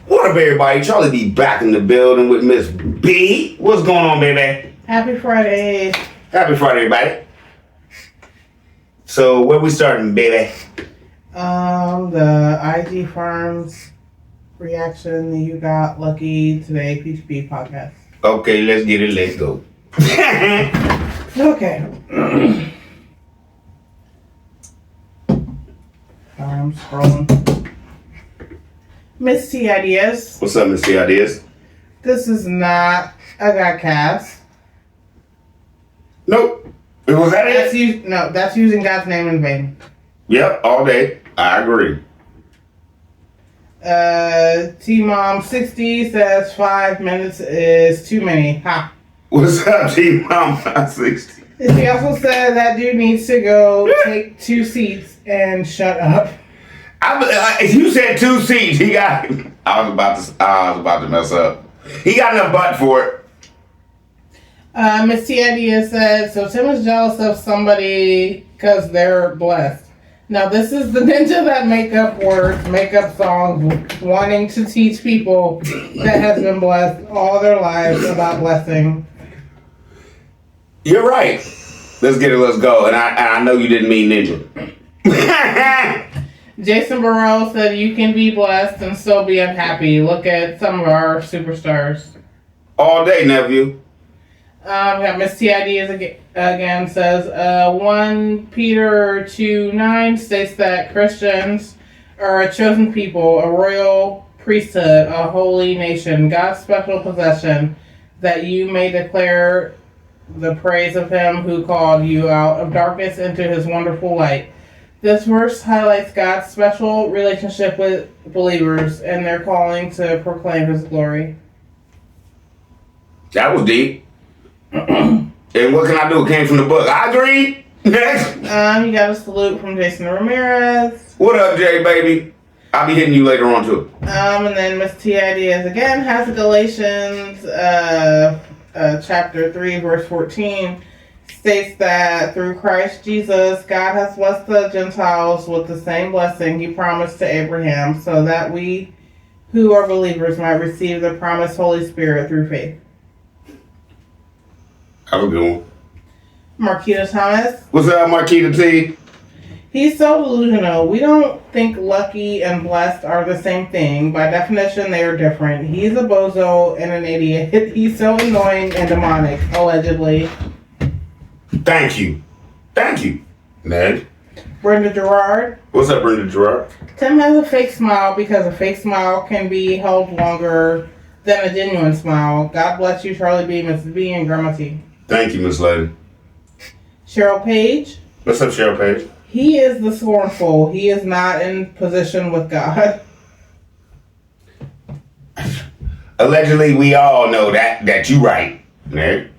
What up, everybody? Charlie B back in the building with Miss B. What's going on, baby? Happy Friday. Happy Friday, everybody. So, where we starting, baby? The IG Farms reaction. You got lucky today, P2P podcast. Okay, let's get it. Let's go. Okay. Sorry, I'm scrolling. Miss T Ideas. What's up, Miss T Ideas? This is not a Godcast. Nope. Was that it? That's using God's name in vain. Yep, all day. I agree. T-Mom 60 says 5 minutes is too many. Ha. What's up, T-Mom 60? She also said that dude needs to go take 2 seats and shut up. You said 2 seats. He got. I was about to mess up. He got enough butt for it. Miss T Idea said, so Tim is jealous of somebody because they're blessed. Now this is the ninja that make up words, make up songs, wanting to teach people that has been blessed all their lives about blessing. You're right. Let's get it. Let's go. And I know you didn't mean ninja. Jason Burrell said, you can be blessed and still be unhappy. Look at some of our superstars. All day, nephew. We got Miss T Ideas again says, 1 Peter 2:9 states that Christians are a chosen people, a royal priesthood, a holy nation, God's special possession, that you may declare the praise of him who called you out of darkness into his wonderful light. This verse highlights God's special relationship with believers and their calling to proclaim his glory. That was deep. And what can I do? It came from the book. I agree. Next. You got a salute from Jason Ramirez. What up, Jay, baby? I'll be hitting you later on, too. And then Miss T Ideas again has Galatians chapter 3, verse 14. States that through Christ Jesus, God has blessed the Gentiles with the same blessing he promised to Abraham, so that we who are believers might receive the promised Holy Spirit through faith. Have a good one. Marquita Thomas. What's up, Marquita T? He's so delusional. We don't think lucky and blessed are the same thing. By definition, they are different. He's a bozo and an idiot. He's so annoying and demonic, allegedly. Thank you. Thank you, Ned. Brenda Gerard. What's up, Brenda Gerard? Tim has a fake smile because a fake smile can be held longer than a genuine smile. God bless you, Charlie B, Mrs. B, and Grandma T. Thank you, Miss Lady. Cheryl Page. What's up, Cheryl Page? He is the scornful. He is not in position with God. Allegedly, we all know that you right, Ned.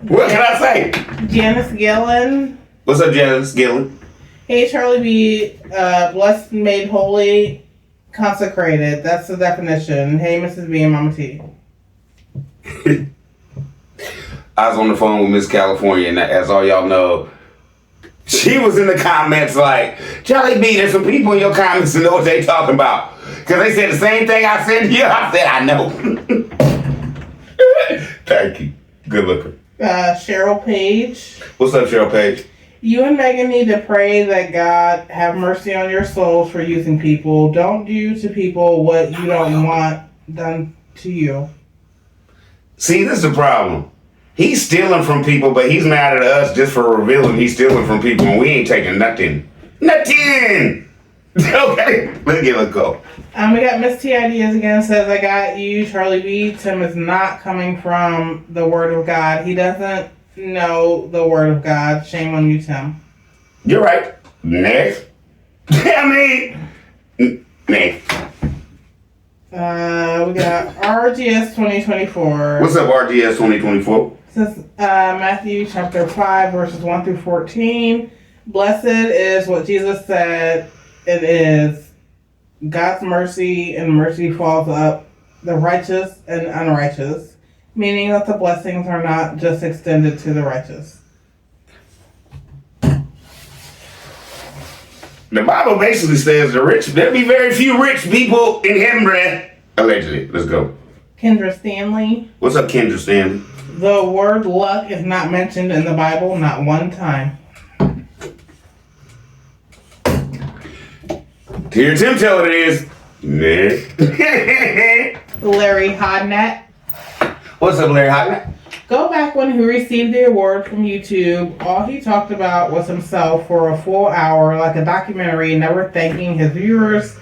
What can I say? Janice Gillen. What's up, Janice Gillen? Hey, Charlie B, blessed, made holy, consecrated. That's the definition. Hey, Mrs. B and Mama T. I was on the phone with Miss California, and as all y'all know, she was in the comments like, Charlie B, there's some people in your comments that know what they talking about. Because they said the same thing I said to you. I said, I know. Thank you. Good looking. Cheryl Page. What's up, Cheryl Page? You and Megan need to pray that God have mercy on your souls for using people. Don't do to people what you don't want done to you. See, this is the problem. He's stealing from people, but he's mad at us just for revealing he's stealing from people, and we ain't taking nothing. Nothing! Okay, let's go. We got Miss T Ideas again, says, I got you, Charlie B. Tim is not coming from the Word of God. He doesn't know the Word of God. Shame on you, Tim. You're right. Next. Next. We got RGS 2024. What's up, RGS 2024? This is Matthew chapter 5, verses 1 through 14. Blessed is what Jesus said it is. God's mercy and mercy falls up the righteous and unrighteous, meaning that the blessings are not just extended to the righteous. The Bible basically says there'll be very few rich people in heaven, bruh. Allegedly. Let's go. Kendra Stanley. What's up, Kendra Stanley? The word luck is not mentioned in the Bible, not one time. Hear Tim tell it is. Next. Larry Hodnett. What's up, Larry Hodnett? Go back when he received the award from YouTube. All he talked about was himself for a full hour, like a documentary, never thanking his viewers,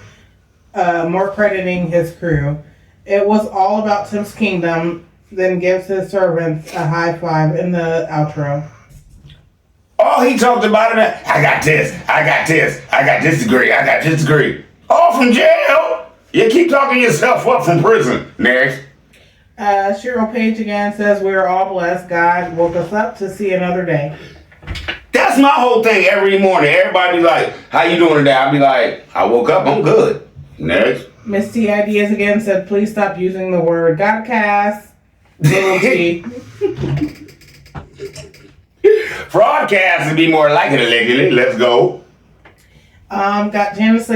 more crediting his crew. It was all about Tim's kingdom, then gives his servants a high five in the outro. All he talked about it, I got this, I got this, I got this degree, I got this degree. All from jail. You keep talking yourself up from prison. Next. Cheryl Page again says, we're all blessed. God woke us up to see another day. That's my whole thing every morning. Everybody be like, how you doing today? I'll be like, I woke up, I'm good. Next. Miss T Ideas again said, please stop using the word Godcast. Little T. Broadcast would be more like it allegedly. Let's go. Got Janice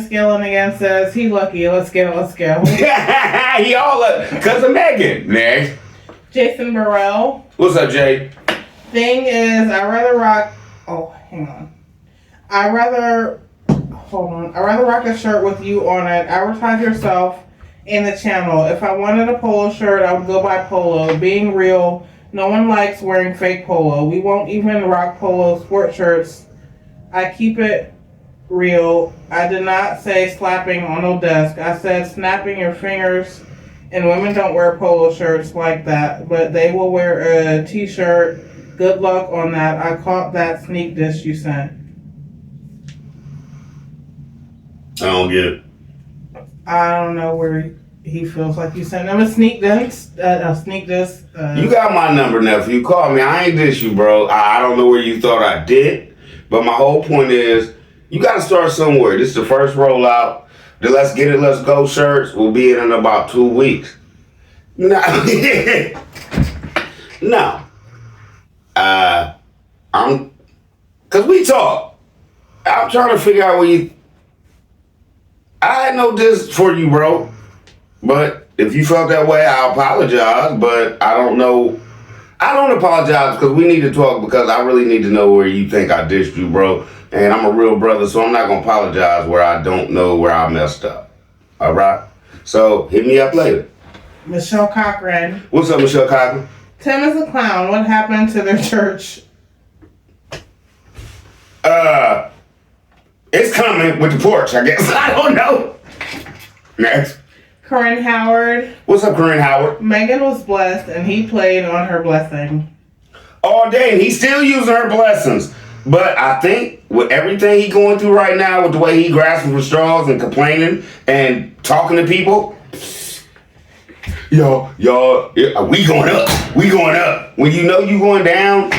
Gillen again says, he lucky. Let's go. He all up because of Megan. Next. Jason Burrell. What's up, Jay? Thing is, I'd rather rock a shirt with you on it. Advertise yourself in the channel. If I wanted a polo shirt, I would go buy polo. Being real, no one likes wearing fake polo. We won't even rock polo sport shirts. I keep it real. I did not say slapping on no desk. I said snapping your fingers. And women don't wear polo shirts like that, but they will wear a t-shirt. Good luck on that. I caught that sneak dish you sent. I don't get it. I don't know where he feels like you sent him a sneak dish. You got my number, nephew. Call me. I ain't dish you, bro. I don't know where you thought I did, but my whole point is you got to start somewhere. This is the first rollout. The Let's Get It, Let's Go shirts will be in about 2 weeks. No. No. Cause we talk. I'm trying to figure out where I had no diss for you, bro. But if you felt that way, I apologize. But I don't know. I don't apologize because we need to talk because I really need to know where you think I dissed you, bro. And I'm a real brother, so I'm not going to apologize where I don't know where I messed up. All right? So hit me up later. Michelle Cochran. What's up, Michelle Cochran? Tim is a clown. What happened to their church? It's coming with the porch, I guess. I don't know. Next. Corinne Howard. What's up, Corinne Howard? Megan was blessed, and he played on her blessing. All day, and he's still using her blessings. But I think with everything he's going through right now, with the way he grasping for straws and complaining and talking to people, y'all, we going up. We going up. When you know you going down,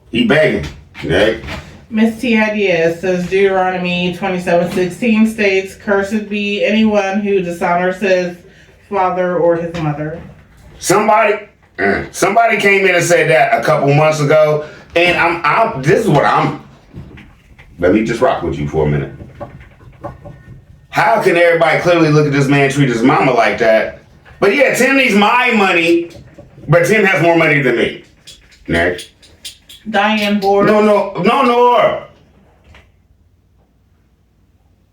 he begging. Okay? Miss T Ideas says Deuteronomy 27:16 states, "Cursed be anyone who dishonors his father or his mother." Somebody came in and said that a couple months ago, and this is what let me just rock with you for a minute. How can everybody clearly look at this man treat his mama like that? But yeah, Tim needs my money, but Tim has more money than me. Next. Diane Board. No.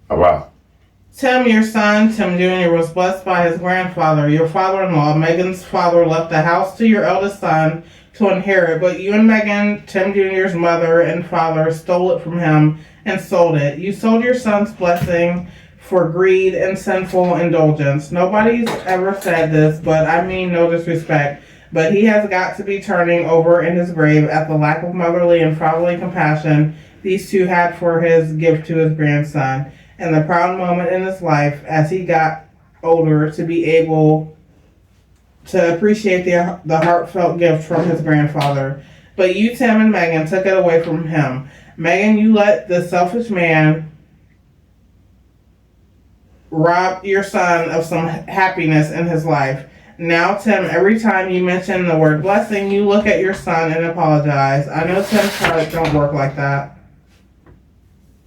All right. Tim, your son, Tim Jr., was blessed by his grandfather. Your father-in-law, Megan's father, left the house to your eldest son to inherit, but you and Megan, Tim Jr.'s mother and father, stole it from him and sold it. You sold your son's blessing for greed and sinful indulgence. Nobody's ever said this, but I mean no disrespect. But he has got to be turning over in his grave at the lack of motherly and fatherly compassion these two had for his gift to his grandson, and the proud moment in his life as he got older to be able to appreciate the heartfelt gift from his grandfather. But you, Tim, and Megan took it away from him. Megan, you let the selfish man rob your son of some happiness in his life. Now, Tim, every time you mention the word blessing, you look at your son and apologize. I know Tim's heart don't work like that.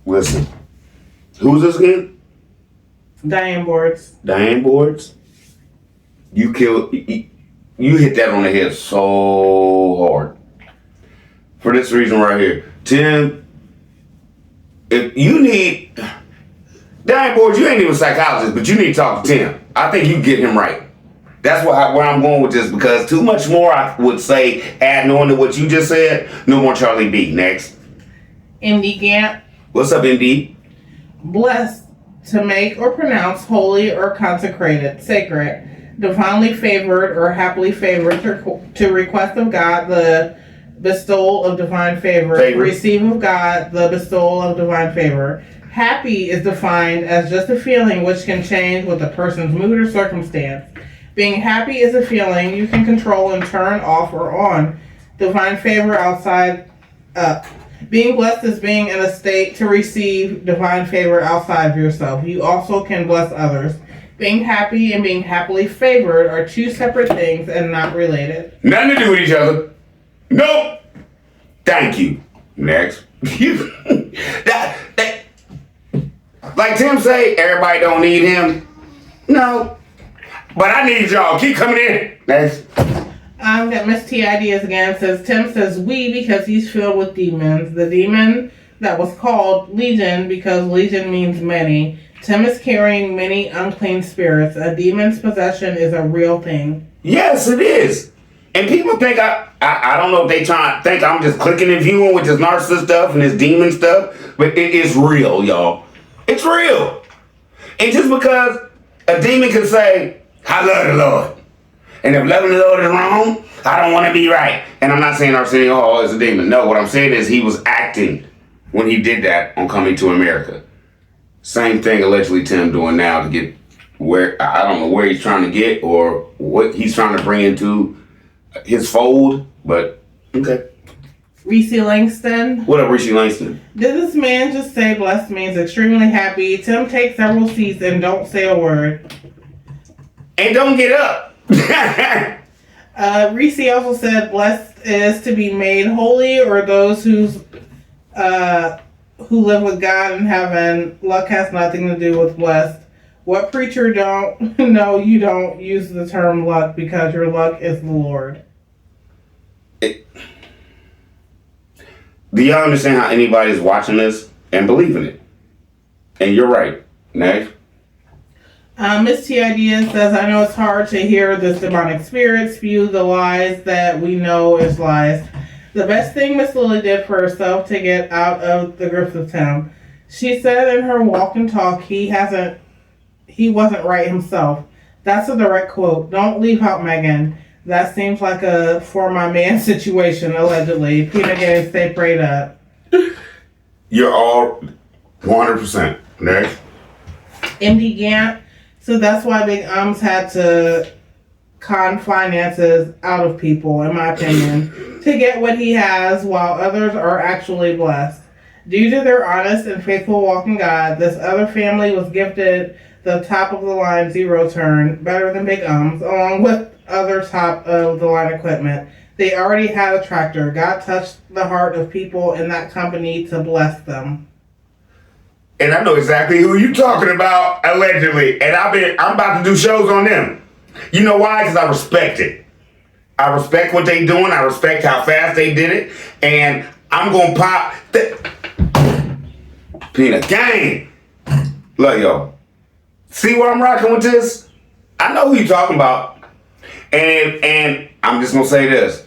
Listen, who's this again? Diane Boards. Diane Boards. You hit that on the head so hard. For this reason right here. Tim, if you need Diane Boards, you ain't even a psychologist, but you need to talk to Tim. I think you get him right. That's where I'm going with this, because too much more I would say, adding on to what you just said. No more Charlie B. Next. MD Gant. What's up, MD? Blessed, to make or pronounce holy or consecrated, sacred, divinely favored or happily favored, to request of God the bestowal of divine favor, receive of God the bestowal of divine favor. Happy is defined as just a feeling which can change with a person's mood or circumstance. Being happy is a feeling you can control and turn off or on. Divine favor outside up. Being blessed is being in a state to receive divine favor outside of yourself. You also can bless others. Being happy and being happily favored are two separate things and not related. Nothing to do with each other. Nope. Thank you. Next. Like Tim say, everybody don't need him. No. But I need y'all. Keep coming in. Next. Got Miss T ideas again. Says Tim says we because he's filled with demons. The demon that was called Legion because Legion means many. Tim is carrying many unclean spirits. A demon's possession is a real thing. Yes, it is. And people think I don't know if they trying to think I'm just clicking and viewing with this narcissist stuff and this demon stuff, but it is real, y'all. It's real. And just because a demon can say, I love the Lord. And if loving the Lord is wrong, I don't want to be right. And I'm not saying Arsenio Hall is a demon. No, what I'm saying is he was acting when he did that on Coming to America. Same thing allegedly Tim doing now to get where, I don't know where he's trying to get or what he's trying to bring into his fold, but okay. Reese Langston. What up, Reese Langston? Did this man just say blessed means extremely happy? Tim takes several seats and don't say a word. And don't get up. Reese also said blessed is to be made holy, or those who live with God in heaven. Luck has nothing to do with blessed. What preacher don't know you don't use the term luck because your luck is the Lord? Do y'all understand how anybody's watching this and believing it? And you're right. Next. Miss T Idea says, I know it's hard to hear this demonic spirit spew the lies that we know is lies. The best thing Miss Lily did for herself to get out of the grips of Tim. She said in her walk and talk he wasn't right himself. That's a direct quote. Don't leave out Megan. That seems like a for my man situation, allegedly. Peanut Gang, stay prayed up. You're all 100%. Next. MD Gant. So that's why Big Ums had to con finances out of people, in my opinion, to get what he has, while others are actually blessed. Due to their honest and faithful walk in God, this other family was gifted the top of the line zero turn, better than Big Ums, along with other top of the line equipment. They already had a tractor. God touched the heart of people in that company to bless them. And I know exactly who you talking about, allegedly. And I'm about to do shows on them. You know why? Because I respect it. I respect what they doing. I respect how fast they did it. And I'm going to pop Peanut Gang. Love y'all. See where I'm rocking with this? I know who you talking about. And I'm just going to say this.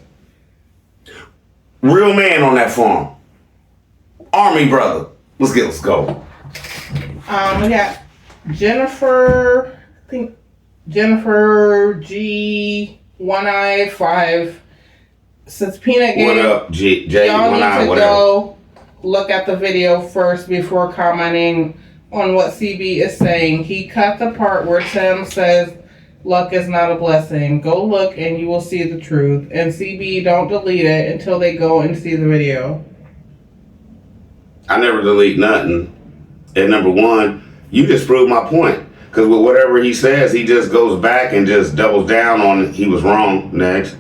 Real man on that farm. Army brother. Let's go. We got Jennifer G1I5. Since Peanut Gang, what up, J y'all need to whatever. Go look at the video first before commenting on what CB is saying. He cut the part where Tim says luck is not a blessing. Go look and you will see the truth. And CB, don't delete it until they go and see the video. I never delete nothing. And number one, you just proved my point. Because with whatever he says, he just goes back and just doubles down on he was wrong. Next.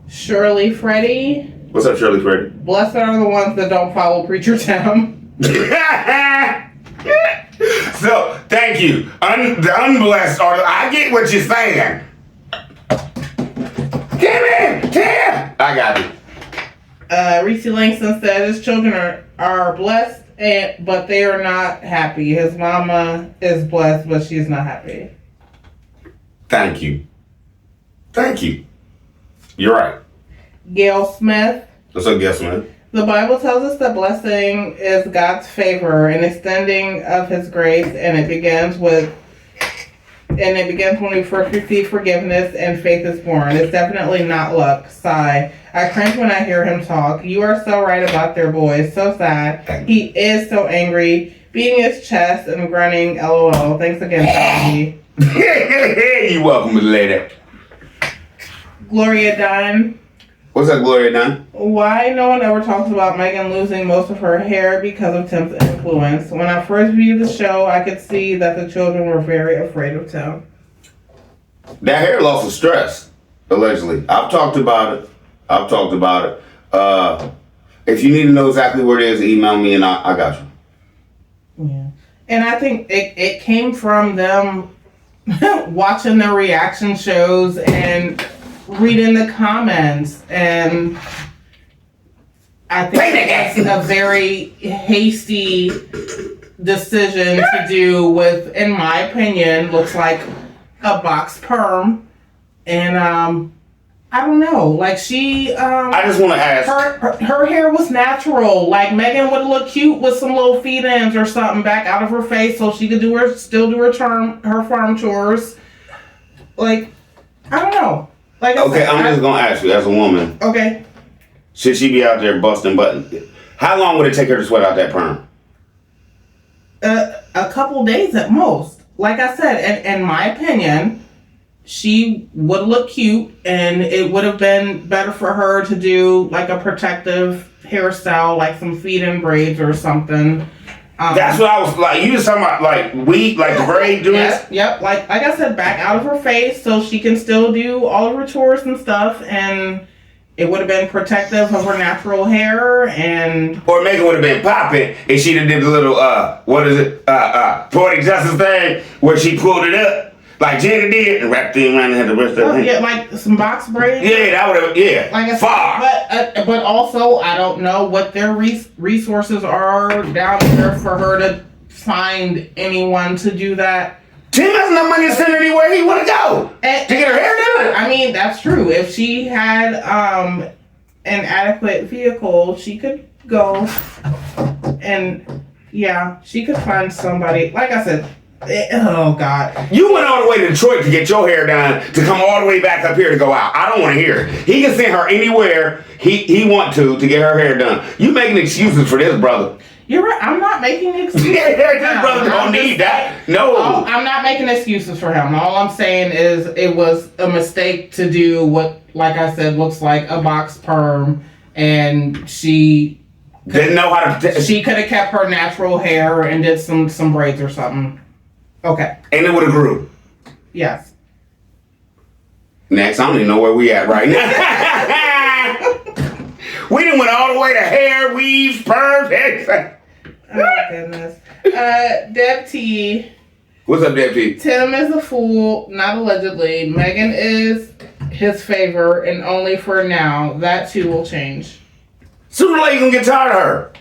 Shirley Freddy. What's up, Shirley Freddy? Blessed are the ones that don't follow Preacher Tim. So, thank you. The unblessed are, I get what you're saying. Come in, Tim. I got you. Reese Langston said his children are blessed, but they are not happy. His mama is blessed, but she's not happy. Thank you. Thank you. You're right. Gail Smith. What's up, Gail Smith? The Bible tells us that blessing is God's favor and extending of His grace, and it begins when we first receive forgiveness and faith is born. It's definitely not luck. Sigh. I cringe when I hear him talk. You are so right about their boys. So sad. He is so angry, beating his chest and grunting. LOL. Thanks again, Sandy. You're welcome, lady. Gloria Dunn. What's up, Gloria Dunn? Why no one ever talks about Megan losing most of her hair because of Tim's influence? When I first viewed the show, I could see that the children were very afraid of Tim. That hair loss was stress, allegedly. I've talked about it. If you need to know exactly where it is, email me and I got you. Yeah. And I think it came from them watching the reaction shows and reading the comments, and I think it's a very hasty decision to do with, in my opinion, looks like a box perm, and I don't know, like she I just want to ask, her hair was natural. Like Megan would look cute with some little feet ends or something back out of her face so she could still do her farm chores. Like, I don't know. Like okay, I'm just gonna ask you, as a woman. Okay. Should she be out there busting buttons? How long would it take her to sweat out that perm? A couple days at most. Like I said, in my opinion, she would look cute, and it would have been better for her to do like a protective hairstyle, like some feed-in braids or something. That's what I was like. You just talking about like the braid doing this? Yep. Like I said, back out of her face so she can still do all of her chores and stuff, and it would have been protective of her natural hair, and or Megan would have been popping if she'd have did the little poetic justice thing where she pulled it up like Jenna did and wrapped it around and had the rest of it. Yeah, like some box braids. Yeah, that would have. Yeah, like I far. Said, but also I don't know what their resources are down there for her to find anyone to do that. Tim has no money to send anywhere he want to go to get her hair done. I mean, that's true. If she had an adequate vehicle, she could go, and yeah, she could find somebody. Like I said, oh God. You went all the way to Detroit to get your hair done, to come all the way back up here to go out. I don't want to hear it. He can send her anywhere he want to get her hair done. You making excuses for this, brother. You're right. I'm not making excuses. This brother don't need that. No. I'm not making excuses for him. All I'm saying is it was a mistake to do what, like I said, looks like a box perm, and she didn't know how to. She could have kept her natural hair and did some braids or something. Okay. And it would have grew. Yes. Next, I don't even know where we at right now. We done went all the way to hair, weaves, perms, everything. Oh my goodness. Deb T. What's up, Deb T? Tim is a fool, not allegedly. Megan is his favor, and only for now. That too will change. Sooner or later, you gonna get tired of her.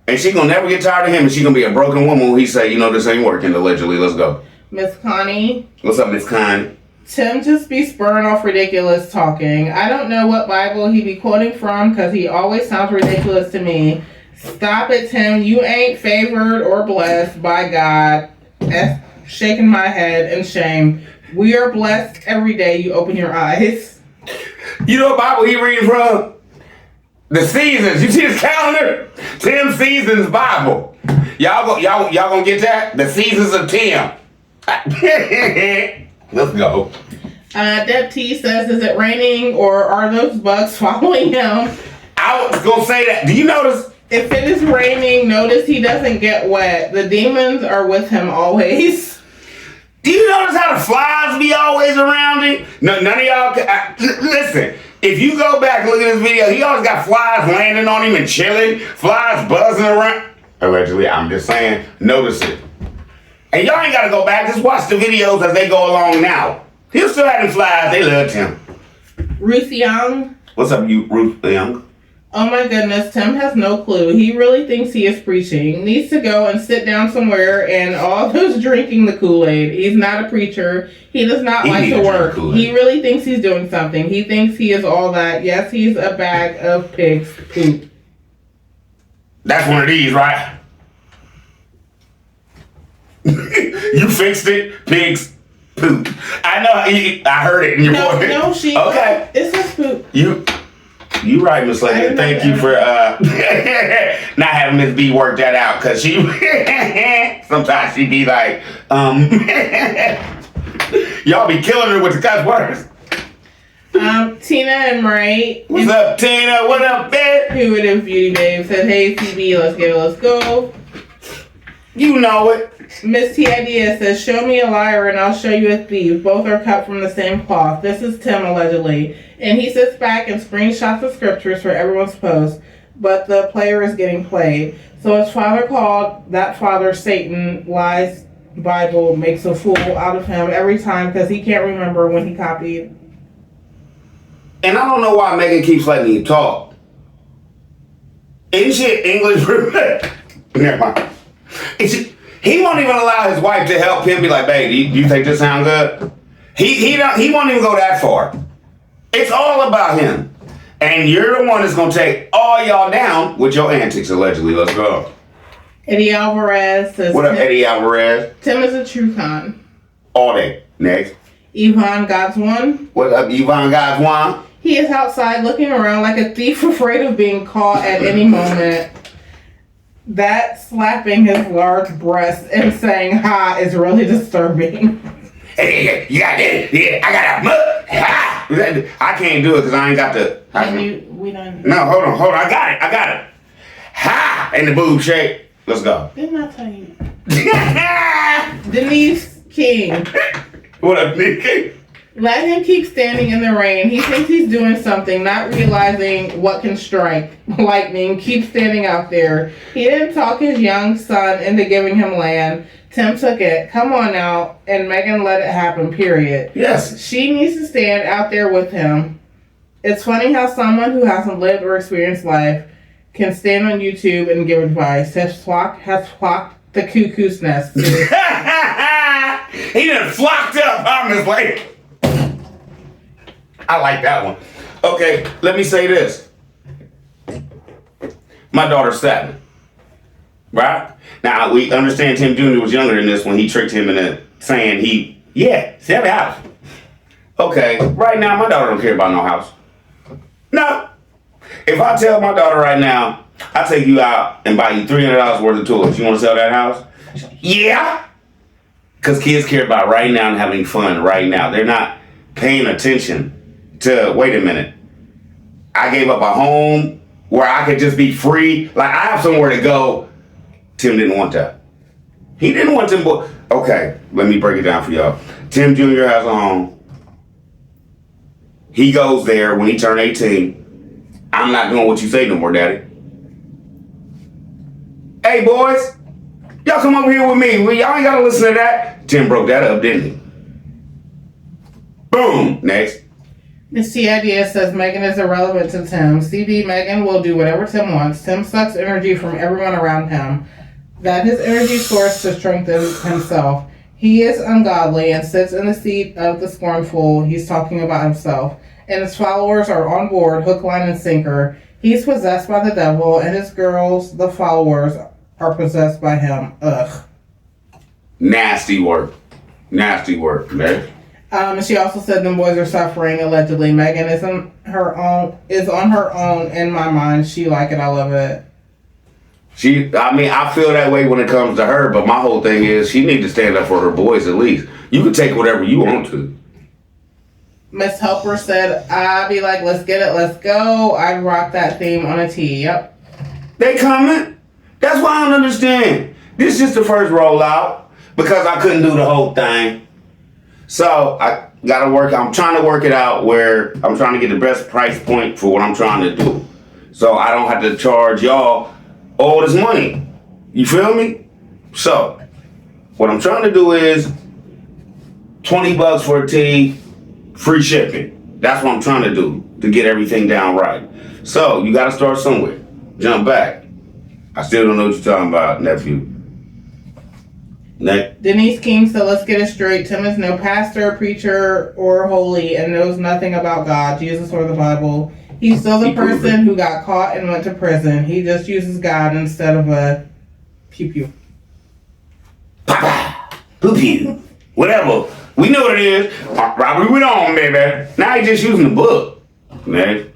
And she gonna never get tired of him, and she gonna be a broken woman when he say, you know, this ain't working, allegedly. Let's go. Miss Connie. What's up, Miss Connie? Tim just be spurring off ridiculous talking. I don't know what Bible he be quoting from, because he always sounds ridiculous to me. Stop it, Tim. You ain't favored or blessed by God. Shaking my head in shame. We are blessed every day you open your eyes. You know what Bible he reading from? The Seasons. You see this calendar? Tim Seasons Bible. Y'all gonna get that? The Seasons of Tim. Let's go. Deb T says, is it raining or are those bugs following him? I was gonna say that. Do you notice? If it is raining, notice he doesn't get wet. The demons are with him always. Do you notice how the flies be always around him? No, none of y'all. Listen, if you go back and look at this video, he always got flies landing on him and chilling, flies buzzing around. Allegedly, I'm just saying, notice it. And y'all ain't gotta go back, just watch the videos as they go along now. He'll still have them flies, they loved him. Ruth Young. What's up, you Ruth Young? Oh my goodness, Tim has no clue. He really thinks he is preaching. Needs to go and sit down somewhere and all those drinking the Kool-Aid. He's not a preacher. He does not like to work. He really thinks he's doing something. He thinks he is all that. Yes, he's a bag of pig's poop. That's one of these, right? You fixed it, pig's poop. I know, I heard it in your voice. No, she. Okay. It's his poop. You right, Miss Lady. Thank you for not having Miss B work that out, because she sometimes she be like, y'all be killing her with the cuss words. Tina and Murray. What's up, Tina? What up, bitch? Who it is, Beauty Babe, said, hey, CB, let's get it, let's go. You know it. Miss T Idea says, show me a liar and I'll show you a thief. Both are cut from the same cloth. This is Tim, allegedly. And he sits back and screenshots the scriptures for everyone's post, but the player is getting played. So his father called that father Satan, lies Bible, makes a fool out of him every time because he can't remember when he copied. And I don't know why Megan keeps letting you talk. Ain't shit English? Never mind. He won't even allow his wife to help him be like, babe, do you think this sound good? He won't even go that far. It's all about him. And you're the one that's going to take all y'all down with your antics, allegedly. Let's go. Eddie Alvarez says, what up, Eddie Alvarez? Tim is a true con. All day. Next. Yvonne God's one. What up, Yvonne God's one? He is outside looking around like a thief afraid of being caught at any moment. That slapping his large breast and saying ha is really disturbing. Hey, you got this? Yeah, I got a mug. Ha! I can't do it because I ain't got the. We don't. No, hold on. I got it. Ha! In the boob shape. Let's go. Didn't I tell you? Denise King. What up, Nick? Let him keep standing in the rain. He thinks he's doing something, not realizing what can strike. Lightning, keep standing out there. He didn't talk his young son into giving him land. Tim took it. Come on now. And Megan let it happen, period. Yes. She needs to stand out there with him. It's funny how someone who hasn't lived or experienced life can stand on YouTube and give advice. Has flocked the cuckoo's nest. He done flocked up on this lady. I like that one. Okay, let me say this. My daughter's 7. Right? Now, we understand Tim Jr. was younger than this when he tricked him into saying sell the house. Okay, right now, my daughter don't care about no house. No. If I tell my daughter right now, I'll take you out and buy you $300 worth of toys. You want to sell that house? Yeah. Because kids care about right now and having fun right now. They're not paying attention to, wait a minute, I gave up a home where I could just be free. Like, I have somewhere to go. Tim didn't want that. He didn't want Tim. Okay, let me break it down for y'all. Tim Jr. has a home. He goes there when he turned 18. I'm not doing what you say no more, Daddy. Hey, boys, y'all come over here with me. Well, y'all ain't got to listen to that. Tim broke that up, didn't he? Boom. Next. Miss T Idea says Megan is irrelevant to Tim. CB, Megan will do whatever Tim wants. Tim sucks energy from everyone around him. That his energy source to strengthen himself. He is ungodly and sits in the seat of the scornful. He's talking about himself. And his followers are on board, hook, line, and sinker. He's possessed by the devil, and his girls, the followers, are possessed by him. Ugh. Nasty work. Nasty work, man. She also said them boys are suffering, allegedly. Megan is on her own in my mind. She like it, I love it. I feel that way when it comes to her, but my whole thing is she needs to stand up for her boys at least. You can take whatever you want to. Miss Helper said, I'd be like, let's get it, let's go. I'd rock that theme on a tee. Yep. They coming? That's why I don't understand. This is just the first rollout because I couldn't do the whole thing. So I gotta I'm trying to work it out where I'm trying to get the best price point for what I'm trying to do. So I don't have to charge y'all all this money. You feel me? So, what I'm trying to do is $20 for a tee, free shipping. That's what I'm trying to do to get everything down right. So, you got to start somewhere. Jump back. I still don't know what you're talking about, nephew. Next. Denise King said, let's get it straight. Tim is no pastor, preacher, or holy and knows nothing about God, Jesus, or the Bible. He's still the person who got caught and went to prison. He just uses God instead of a pew-pew. Papa, pew-pew, whatever. We know what it is. Robert, we on, baby. Now he's just using the book. Next.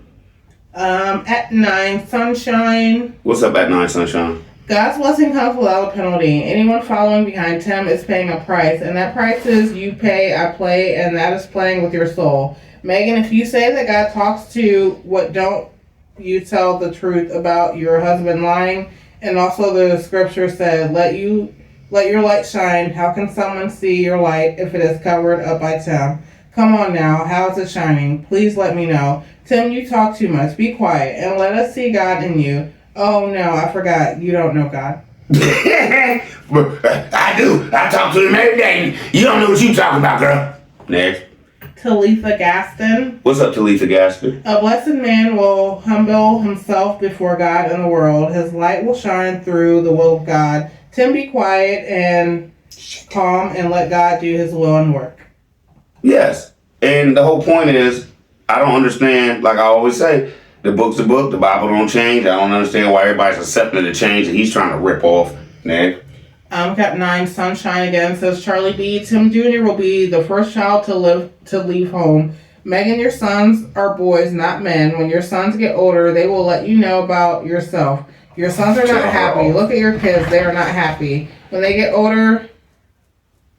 At 9, Sunshine. What's up at 9, Sunshine? God's blessing comes without a penalty. Anyone following behind Tim is paying a price, and that price is you pay, I play, and that is playing with your soul. Megan, if you say that God talks to what don't you tell the truth about your husband lying, and also the scripture said, let your light shine. How can someone see your light if it is covered up by Tim? Come on now, how is it shining? Please let me know. Tim, you talk too much. Be quiet and let us see God in you. Oh no, I forgot. You don't know God. I do. I talk to him every day. You don't know what you talking about, girl. Next. Talitha Gaston. What's up, Talitha Gaston? A blessed man will humble himself before God and the world. His light will shine through the will of God. Tim, be quiet and calm and let God do his will and work. Yes. And the whole point is, I don't understand, like I always say, the book's the book, the Bible don't change. I don't understand why everybody's accepting the change that he's trying to rip off. Next. Cat 9, Sunshine again, says Charlie B. Tim Jr. will be the first child to leave home. Megan, your sons are boys, not men. When your sons get older, they will let you know about yourself. Your sons are not happy. Look at your kids. They are not happy. When they get older,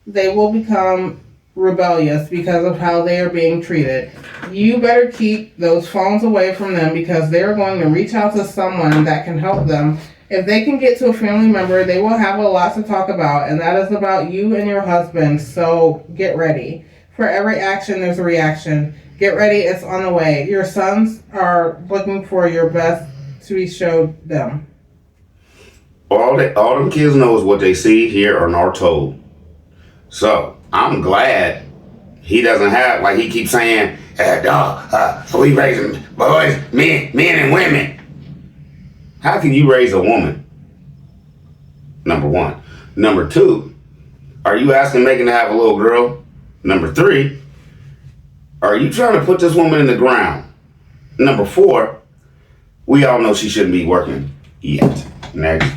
they will become rebellious because of how they are being treated. You better keep those phones away from them because they're going to reach out to someone that can help them. If they can get to a family member, they will have a lot to talk about, and that is about you and your husband, so get ready. For every action, there's a reaction. Get ready, it's on the way. Your sons are looking for your best to be showed them. All them kids know is what they see, hear, and are told. So, I'm glad he doesn't have, like he keeps saying, we raising boys, men and women. How can you raise a woman? Number one. Number two, are you asking Megan to have a little girl? Number three, are you trying to put this woman in the ground? Number four, we all know she shouldn't be working yet. Next.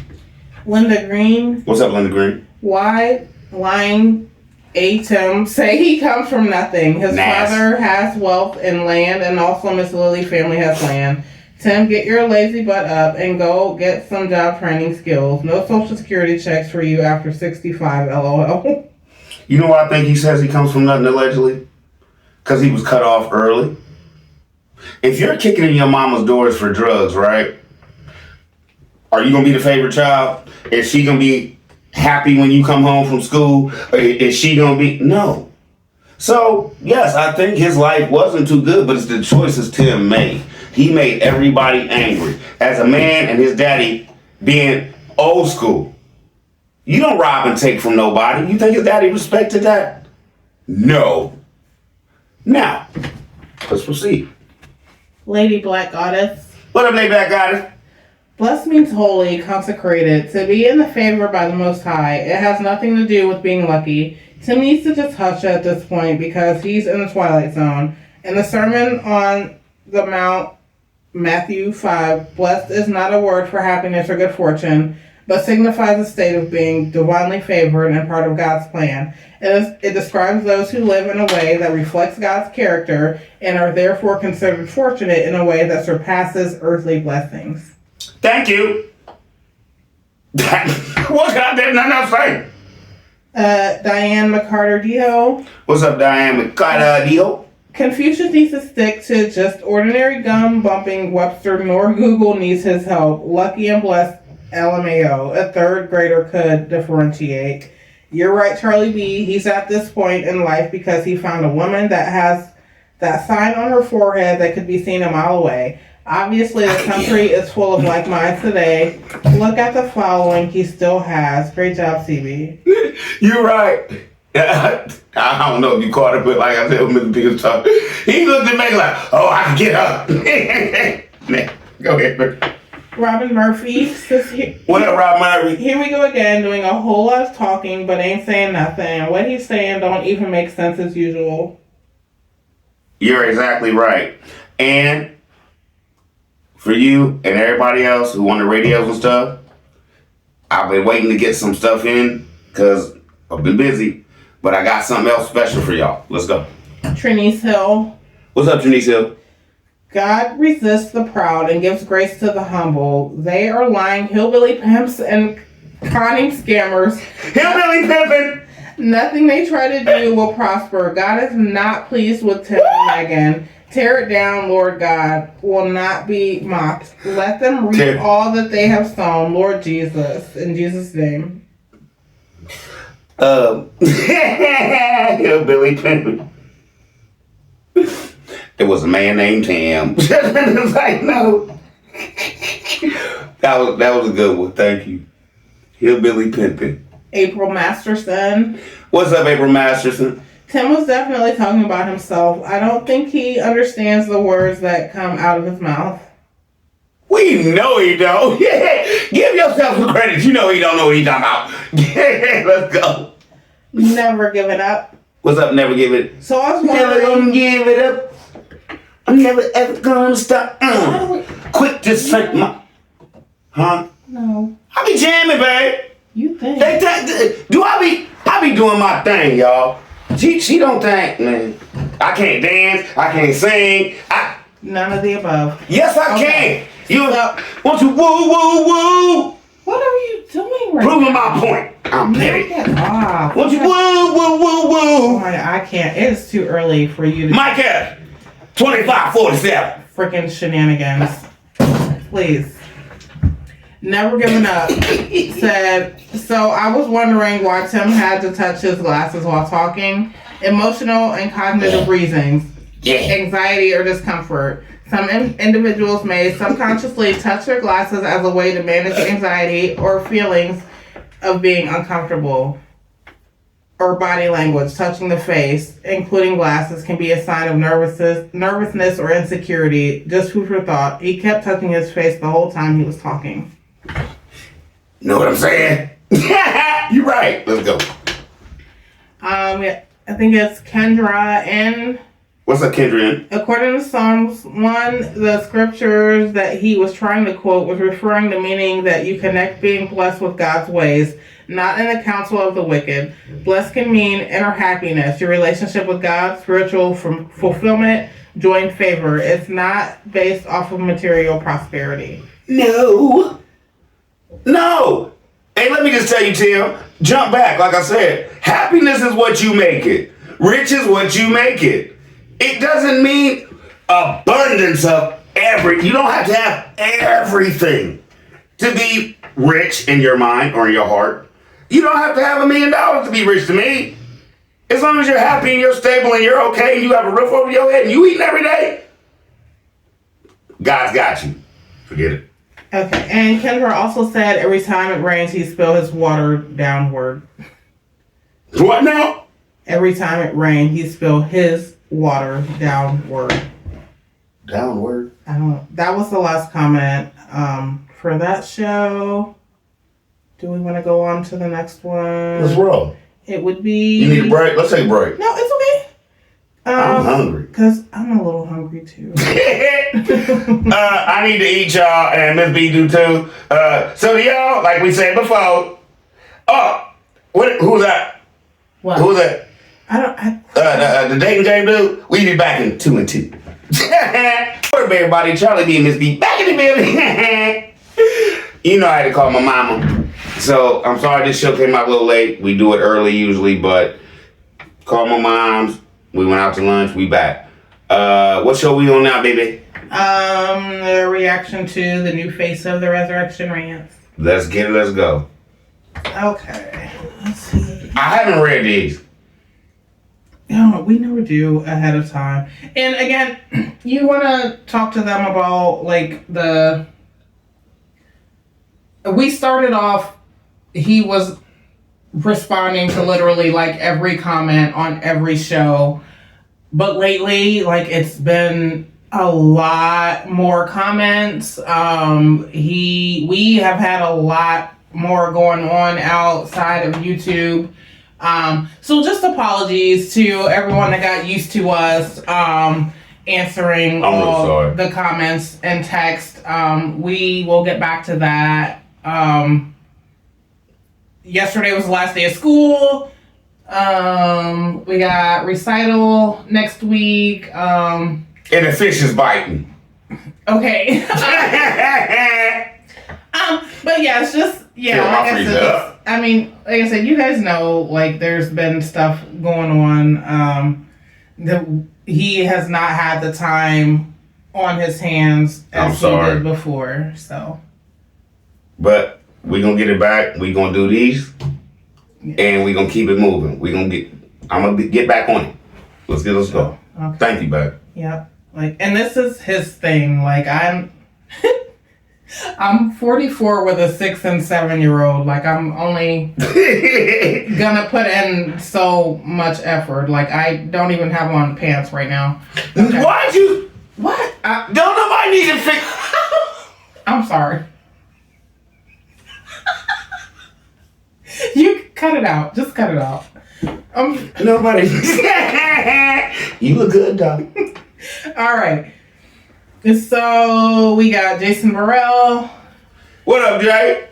Linda Green. What's up, Linda Green? Why lying Tim say he comes from nothing? His father has wealth and land, and also Miss Lily family has land. Tim, get your lazy butt up and go get some job training skills. No social security checks for you after 65, LOL. You know why I think he says he comes from nothing allegedly? Because he was cut off early. If you're kicking in your mama's doors for drugs, right? Are you going to be the favorite child? Is she going to be happy when you come home from school? Or is she going to be... No. So, yes, I think his life wasn't too good, but it's the choices Tim made. He made everybody angry. As a man and his daddy being old school. You don't rob and take from nobody. You think his daddy respected that? No. Now, let's proceed. Lady Black Goddess. What up, Lady Black Goddess? Blessed means holy, consecrated, to be in the favor by the Most High. It has nothing to do with being lucky. Tim needs to just hush at this point because he's in the twilight zone. In the Sermon on the Mount, Matthew 5, blessed is not a word for happiness or good fortune, but signifies a state of being divinely favored and part of God's plan. It describes those who live in a way that reflects God's character and are therefore considered fortunate in a way that surpasses earthly blessings. Thank you. What got there? Nothing else say. Diane McCarter-Dio. What's up, Diane McCarter-Dio? Confucius needs to stick to just ordinary gum bumping Webster, nor Google needs his help. Lucky and blessed LMAO. A third grader could differentiate. You're right, Charlie B. He's at this point in life because he found a woman that has that sign on her forehead that could be seen a mile away. Obviously, the country is full of like minds today. Look at the following he still has. Great job, CB. You're right. I don't know if you caught it, but like I said, when Mr. P was talking, he looked at me like, oh, I can get up. Go ahead, man. Robin Murphy says What up, Rob Murray? here we go again, doing a whole lot of talking, but ain't saying nothing. What he's saying don't even make sense as usual. You're exactly right. And for you and everybody else who on the radios and stuff, I've been waiting to get some stuff in because I've been busy, but I got something else special for y'all. Let's go. Trinice Hill. What's up, Trinice Hill? God resists the proud and gives grace to the humble. They are lying hillbilly pimps and conning scammers. Hillbilly pimping! Nothing they try to do will prosper. God is not pleased with Tim and Megan. Tear it down, Lord God. Will not be mocked. Let them reap all that they have sown, Lord Jesus. In Jesus' name. Hillbilly pimping. There was a man named Tam. It's like, no. That was a good one. Thank you. Hillbilly pimping. April Masterson. What's up, April Masterson? Tim was definitely talking about himself. I don't think he understands the words that come out of his mouth. We know he don't. Yeah. Give yourself some credit. You know he don't know what he talking about. Yeah, let's go. Never giving up. What's up, never give it? So I was Never wondering... gonna give it up. I'm never ever gonna stop. Quick, just like my... Huh? No. I be jamming, babe. You think? I be doing my thing, y'all. She don't think, man. I can't dance. I can't sing. None of the above. Yes, I Okay. can. You want to woo, woo, woo. What are you doing right Proving now? my point. I'm petty. Get off. Want you woo, woo, woo, Oh woo. my, I can't. It's too early for you to Micah, 2547. freaking shenanigans. Please. Never giving up. Said, so I was wondering why Tim had to touch his glasses while talking. Emotional and cognitive reasons. Yeah. Anxiety or discomfort. Some individuals may subconsciously touch their glasses as a way to manage anxiety or feelings of being uncomfortable. Or body language, touching the face, including glasses, can be a sign of nervousness or insecurity. Just food for thought. He kept touching his face the whole time he was talking. Know what I'm saying? You're right. Let's go. I think it's Kendra N. What's up, Kendrian? According to Psalms 1, the scriptures that he was trying to quote was referring to meaning that you connect being blessed with God's ways, not in the counsel of the wicked. Blessed can mean inner happiness, your relationship with God, spiritual fulfillment, joy and favor. It's not based off of material prosperity. No. Hey, let me just tell you, Tim, jump back. Like I said, happiness is what you make it. Rich is what you make it. It doesn't mean abundance of you don't have to have everything to be rich in your mind or in your heart. You don't have to have $1 million to be rich to me. As long as you're happy and you're stable and you're okay and you have a roof over your head and you eating every day, God's got you. Forget it. Okay, and Kendra also said every time it rains, he spilled his water downward. What now? Every time it rained, he spilled his water downward. Downward? That was the last comment for that show. Do we want to go on to the next one? What's wrong? It would be... You need a break? Let's take a break. No, it's okay. I'm hungry. Because I'm a little hungry, too. I need to eat, y'all, and Miss B do too. So y'all, like we said before, who's that? What? Who's that? The dating game dude? We be back in 2 and 2. What's up, everybody? Charlie B and Miss B back in the building. You know I had to call my mama. So I'm sorry this show came out a little late. We do it early usually, but call my moms. We went out to lunch. We back. What show we on now, baby? The reaction to the new Face of the Resurrection rants. Let's get it. Let's go. Okay. Let's see. I haven't read these. Oh, we never do ahead of time. And again, you want to talk to them about like we started off, he was responding to literally like every comment on every show. But lately, like it's been a lot more comments. We have had a lot more going on outside of YouTube. So just apologies to everyone that got used to us answering all the comments and text. We will get back to that. Yesterday was the last day of school. We got recital next week. And the fish is biting. Okay. But yeah, it's just like I said. I mean, like I said, you guys know, like there's been stuff going on. That he has not had the time on his hands as he did before. So. But we gonna get it back. We gonna do these. And we're going to keep it moving. I'm going to get back on it. Let's go. Okay. Thank you, babe. Yep. Like, and this is his thing. Like, I'm 44 with a 6 and 7-year-old. Like, I'm only gonna put in so much effort. Like, I don't even have on pants right now. Okay. Why'd you? What? Don't nobody need to fix. I'm sorry. You cut it out. Just cut it out. Nobody. You look good, dog. All right. So we got Jason Burrell. What up, Jay?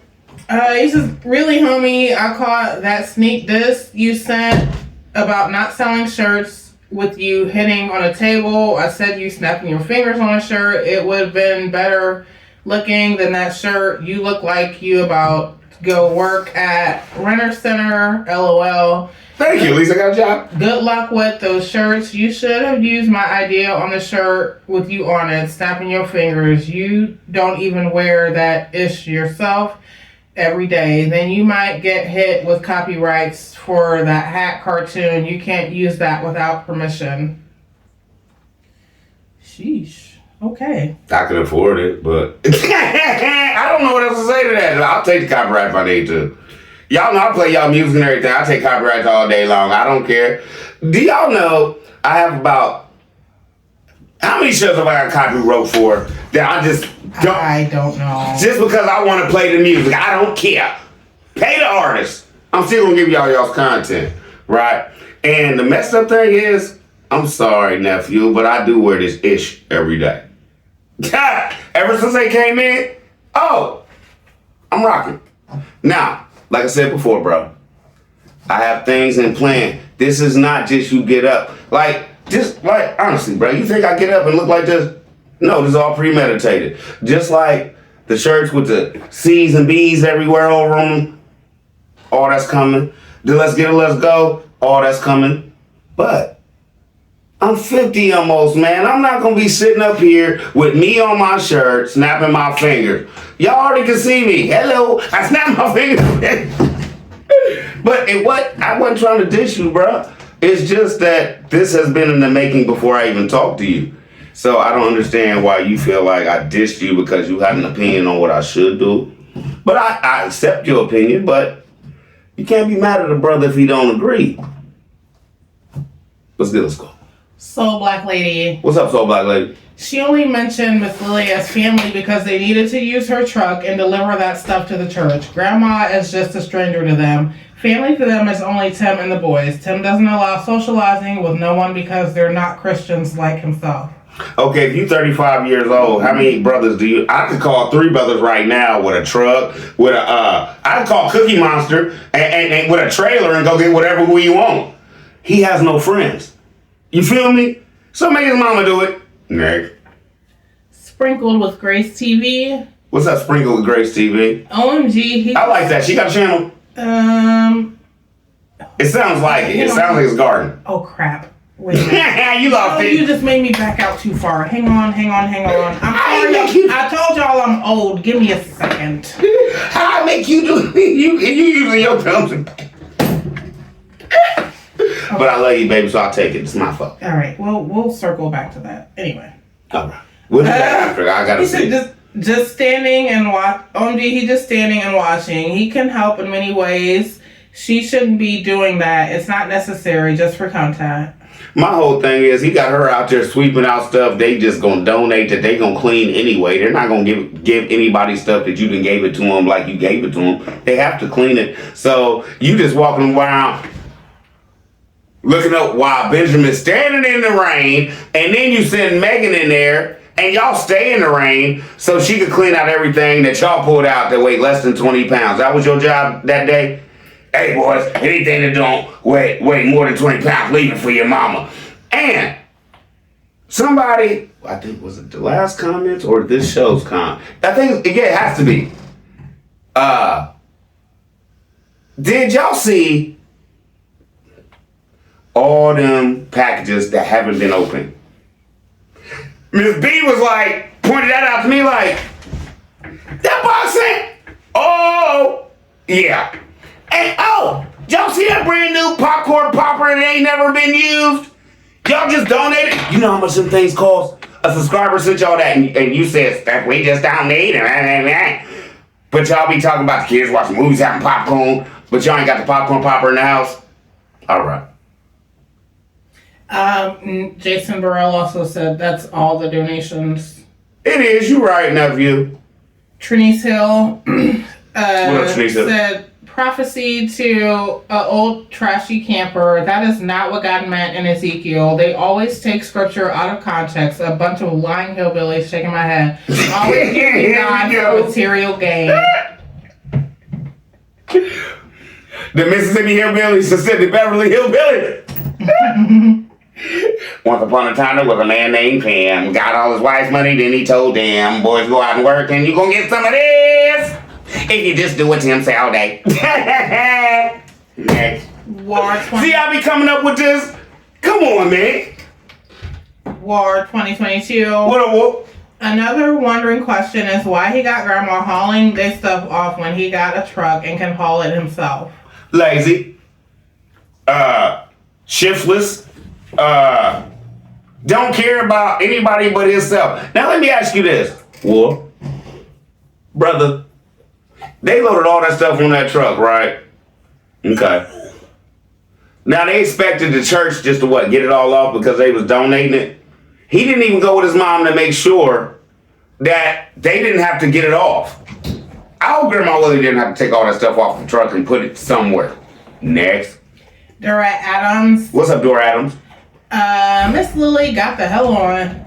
He's just really homie. I caught that sneak diss you sent about not selling shirts with you hitting on a table. I said you snapping your fingers on a shirt. It would have been better looking than that shirt. You look like you about to go work at Renner Center. LOL. Thank you. At least I got a job. Good luck with those shirts. You should have used my idea on the shirt with you on it, snapping your fingers. You don't even wear that ish yourself every day. Then you might get hit with copyrights for that hat cartoon. You can't use that without permission. Sheesh. Okay. I can afford it, but I don't know what else to say to that. I'll take the copyright if I need to. Y'all know I play y'all music and everything. I take copyrights all day long. I don't care. Do y'all know I have about... How many shows have I got copyright for that I just don't... I don't know. Just because I want to play the music. I don't care. Pay the artist. I'm still going to give y'all's content, right? And the messed up thing is, I'm sorry, nephew, but I do wear this ish every day. Ever since they came in, I'm rocking. Now, like I said before, bro, I have things in plan. This is not just you get up. Honestly, bro, you think I get up and look like this? No, this is all premeditated. Just like the shirts with the C's and B's everywhere over them, all that's coming. The Let's Get It, Let's Go, all that's coming. But I'm 50 almost, man. I'm not going to be sitting up here with me on my shirt, snapping my fingers. Y'all already can see me. Hello. I snapped my fingers. But I wasn't trying to dish you, bro. It's just that this has been in the making before I even talked to you. So I don't understand why you feel like I dished you because you had an opinion on what I should do. But I accept your opinion, but you can't be mad at a brother if he don't agree. Let's go. Soul Black Lady. What's up, Soul Black Lady? She only mentioned Miss Lily as family because they needed to use her truck and deliver that stuff to the church. Grandma is just a stranger to them. Family to them is only Tim and the boys. Tim doesn't allow socializing with no one because they're not Christians like himself. Okay, if you're 35 years old, how many brothers do you... I could call 3 brothers right now with a truck, with a... I could call Cookie Monster and with a trailer and go get whatever we want. He has no friends. You feel me? So make his mama do it. Nick. Sprinkled with Grace TV. What's up, Sprinkled with Grace TV? OMG. I like that. She got a channel? It sounds like it. It sounds like it's garden. Oh, crap. Wait a minute. You lost it. You just made me back out too far. Hang on. I'm sorry. I told y'all I'm old. Give me a second. How I make you do... You using your thumbs and... But I love you, baby, so I'll take it. It's my fault. All right. Well, we'll circle back to that. Anyway. All right. What did that after? I gotta see. Just standing and watch. OMG, he just standing and watching. He can help in many ways. She shouldn't be doing that. It's not necessary, just for content. My whole thing is he got her out there sweeping out stuff. They just gonna donate that they gonna clean anyway. They're not gonna give anybody stuff that you didn't gave it to them like you gave it to them. They have to clean it. So you just walking around looking up while Benjamin's standing in the rain, and then you send Megan in there and y'all stay in the rain so she could clean out everything that y'all pulled out that weighed less than 20 pounds. That was your job that day? Hey boys, anything that don't weigh more than 20 pounds, leave it for your mama. And somebody, I think, was it the last comments or this show's comment? I think, yeah, it has to be. Did y'all see all them packages that haven't been opened? Miss B was like, pointed that out to me like, that boxing? Oh, yeah. And y'all see that brand new popcorn popper that ain't never been used? Y'all just donated. You know how much them things cost? A subscriber sent y'all that, and you said that we just donated. But y'all be talking about the kids watching movies, having popcorn, but y'all ain't got the popcorn popper in the house. All right. Jason Burrell also said that's all the donations. It is. You right, nephew. Trinice Hill What up, Trinice Hill? said prophecy to an old trashy camper. That is not what God meant in Ezekiel. They always take scripture out of context. A bunch of lying hillbillies shaking my head. Always using God for material gain. The Mississippi Hillbillies, Mississippi Beverly Hillbillies. Once upon a time, there was a man named Pam. Got all his wife's money, then he told them, boys, go out and work, and you gonna get some of this if you just do what Tim say all day. Next. War 20. See, I be coming up with this. Come on, man. War 2022. What? Another wondering question is why he got grandma hauling this stuff off when he got a truck and can haul it himself. Lazy. Shiftless. Don't care about anybody but himself. Now let me ask you this. War. Brother. They loaded all that stuff on that truck, right? Okay. Now they expected the church just to get it all off because they was donating it. He didn't even go with his mom to make sure that they didn't have to get it off. I hope Grandma Willie didn't have to take all that stuff off the truck and put it somewhere. Next. Dora Adams. What's up, Dora Adams? Miss Lily got the hell on.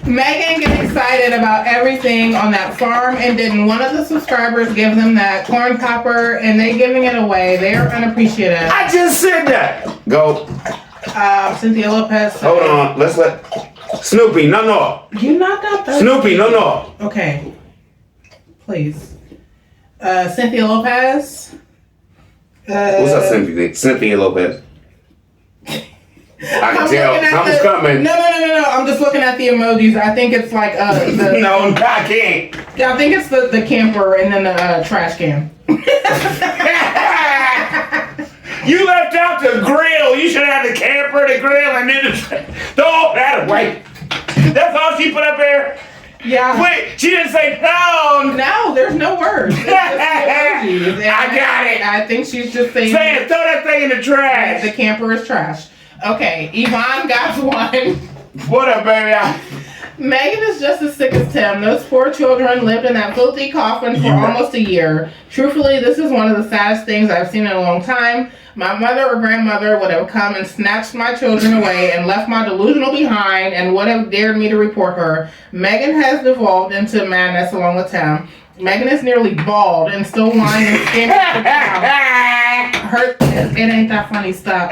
Megan gets excited about everything on that farm, and didn't one of the subscribers give them that corn popper, and they giving it away? They are unappreciative. I just said that. Go. Cynthia Lopez said, Hold on. Let's let Snoopy. No. You knocked out that. Snoopy. No. Okay. Please. Cynthia Lopez. What's up, Cynthia Lopez? I can tell something's coming. No. I'm just looking at the emojis. I think it's like the. No, I can't. I think it's the camper and then the trash can. You left out the grill. You should have the camper, the grill, and then throw all that away. That's all she put up there. Yeah. Wait, she didn't say no. No, there's no words. It's just the emojis. I got it. I think she's just saying. Say it. Throw that thing in the trash. The camper is trash. Okay, Yvonne got one. What up, baby? Megan is just as sick as Tim. Those poor children lived in that filthy coffin for almost a year. Truthfully, this is one of the saddest things I've seen in a long time. My mother or grandmother would have come and snatched my children away and left my delusional behind and would have dared me to report her. Megan has devolved into madness along with Tim. Megan is nearly bald and still lying and skinny. It ain't that funny, stop.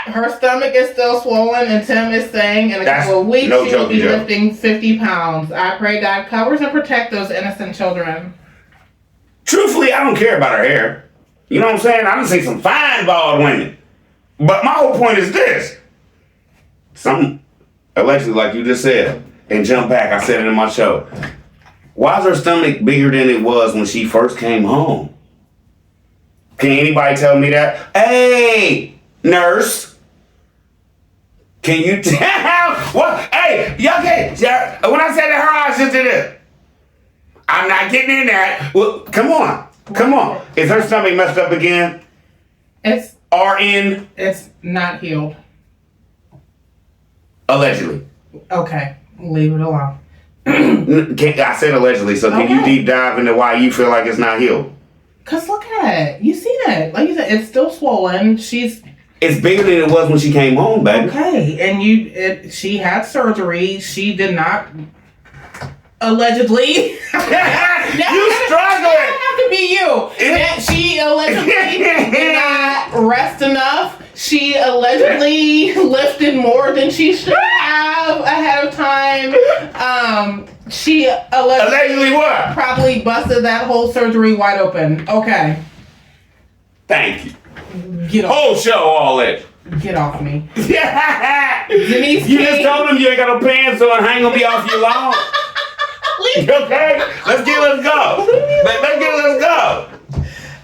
Her stomach is still swollen, and Tim is saying in a couple of weeks she will be lifting 50 pounds. I pray God covers and protect those innocent children. Truthfully, I don't care about her hair. You know what I'm saying? I done seen some fine bald women. But my whole point is this. Allegedly, like you just said, and jump back, I said it in my show. Why is her stomach bigger than it was when she first came home? Can anybody tell me that? Hey! nurse. Can you tell what? Hey, y'all get when I said to her, I just did it. I'm not getting in that. Well, come on. Is her stomach messed up again? It's RN? It's not healed. Allegedly. Okay, leave it alone. I said allegedly, so can you deep dive into why you feel like it's not healed? Cause look at it. You seen it. Like you said, it's still swollen. It's bigger than it was when she came home, baby. Okay, and she had surgery. She did not allegedly. You struggling. It have to be you. She allegedly did not rest enough. She allegedly lifted more than she should have ahead of time. She allegedly what? Probably busted that whole surgery wide open. Okay. Thank you. Get off. Whole show all it. Get off me. Denise you just told him you ain't got no pants on. I ain't gonna be off your lawn. Okay? Let's go. Let's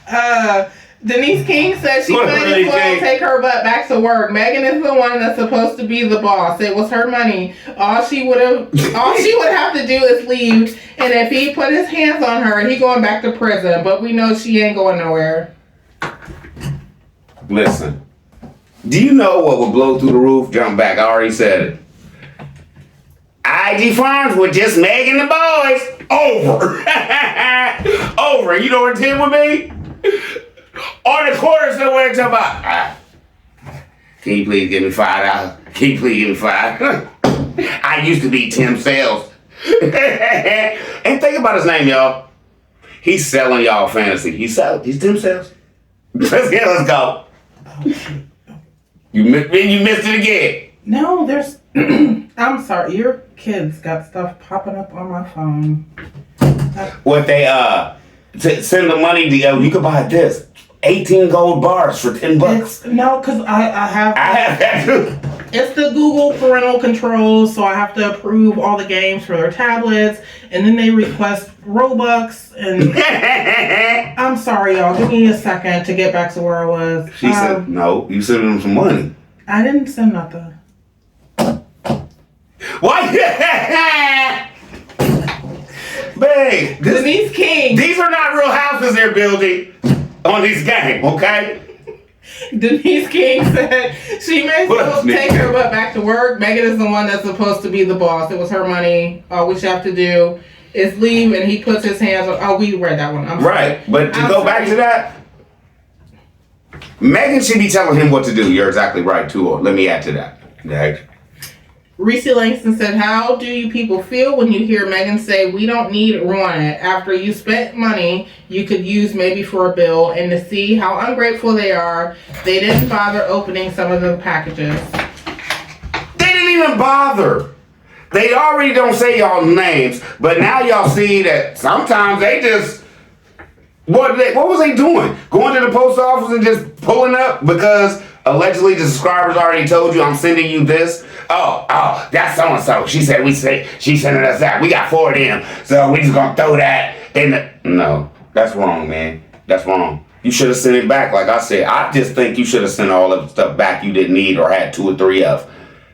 go. Denise King said she couldn't take her butt back to work. Megan is the one that's supposed to be the boss. It was her money. All she would have to do is leave. And if he put his hands on her, he going back to prison. But we know she ain't going nowhere. Listen. Do you know what would blow through the roof? Jump back. I already said it. IG Farms with just Megan the boys. Over. Over. You know what Tim would be? On the corner somewhere talking about, can you please give me $5? Can you please give me $5? I used to be Tim Sales. And think about his name, y'all. He's selling y'all fantasy. He's Tim Sales. Let's go. You missed it again. No, there's... I'm sorry. Your kids got stuff popping up on my phone. What they, send the money to you could buy this. 18 gold bars for $10. No, because I have that too. It's the Google parental controls, so I have to approve all the games for their tablets, and then they request Robux, and I'm sorry, y'all. Give me a second to get back to where I was. She said, no, you sent them some money. I didn't send nothing. What? Babe, Denise King. These are not real houses they're building on this game, okay? Denise King said she may still take her butt back to work. Megan is the one that's supposed to be the boss. It was her money. All we should have to do is leave, and he puts his hands on... Oh, we read that one. I'm right, sorry. But to go back to that, Megan should be telling him what to do. You're exactly right, too. Let me add to that. Right. Reese Langston said, how do you people feel when you hear Megan say, we don't need Rowan after you spent money you could use maybe for a bill, and to see how ungrateful they are, they didn't bother opening some of the packages. They didn't even bother. They already don't say y'all names, but now y'all see that sometimes they just... What was they doing? Going to the post office and just pulling up because allegedly the subscribers already told you I'm sending you this? Oh, that's so-and-so. She said she's sending us that. We got 4 of them, so we just gonna throw that in the... No, that's wrong, man. That's wrong. You should have sent it back, like I said. I just think you should have sent all of the stuff back you didn't need or had 2 or 3 of.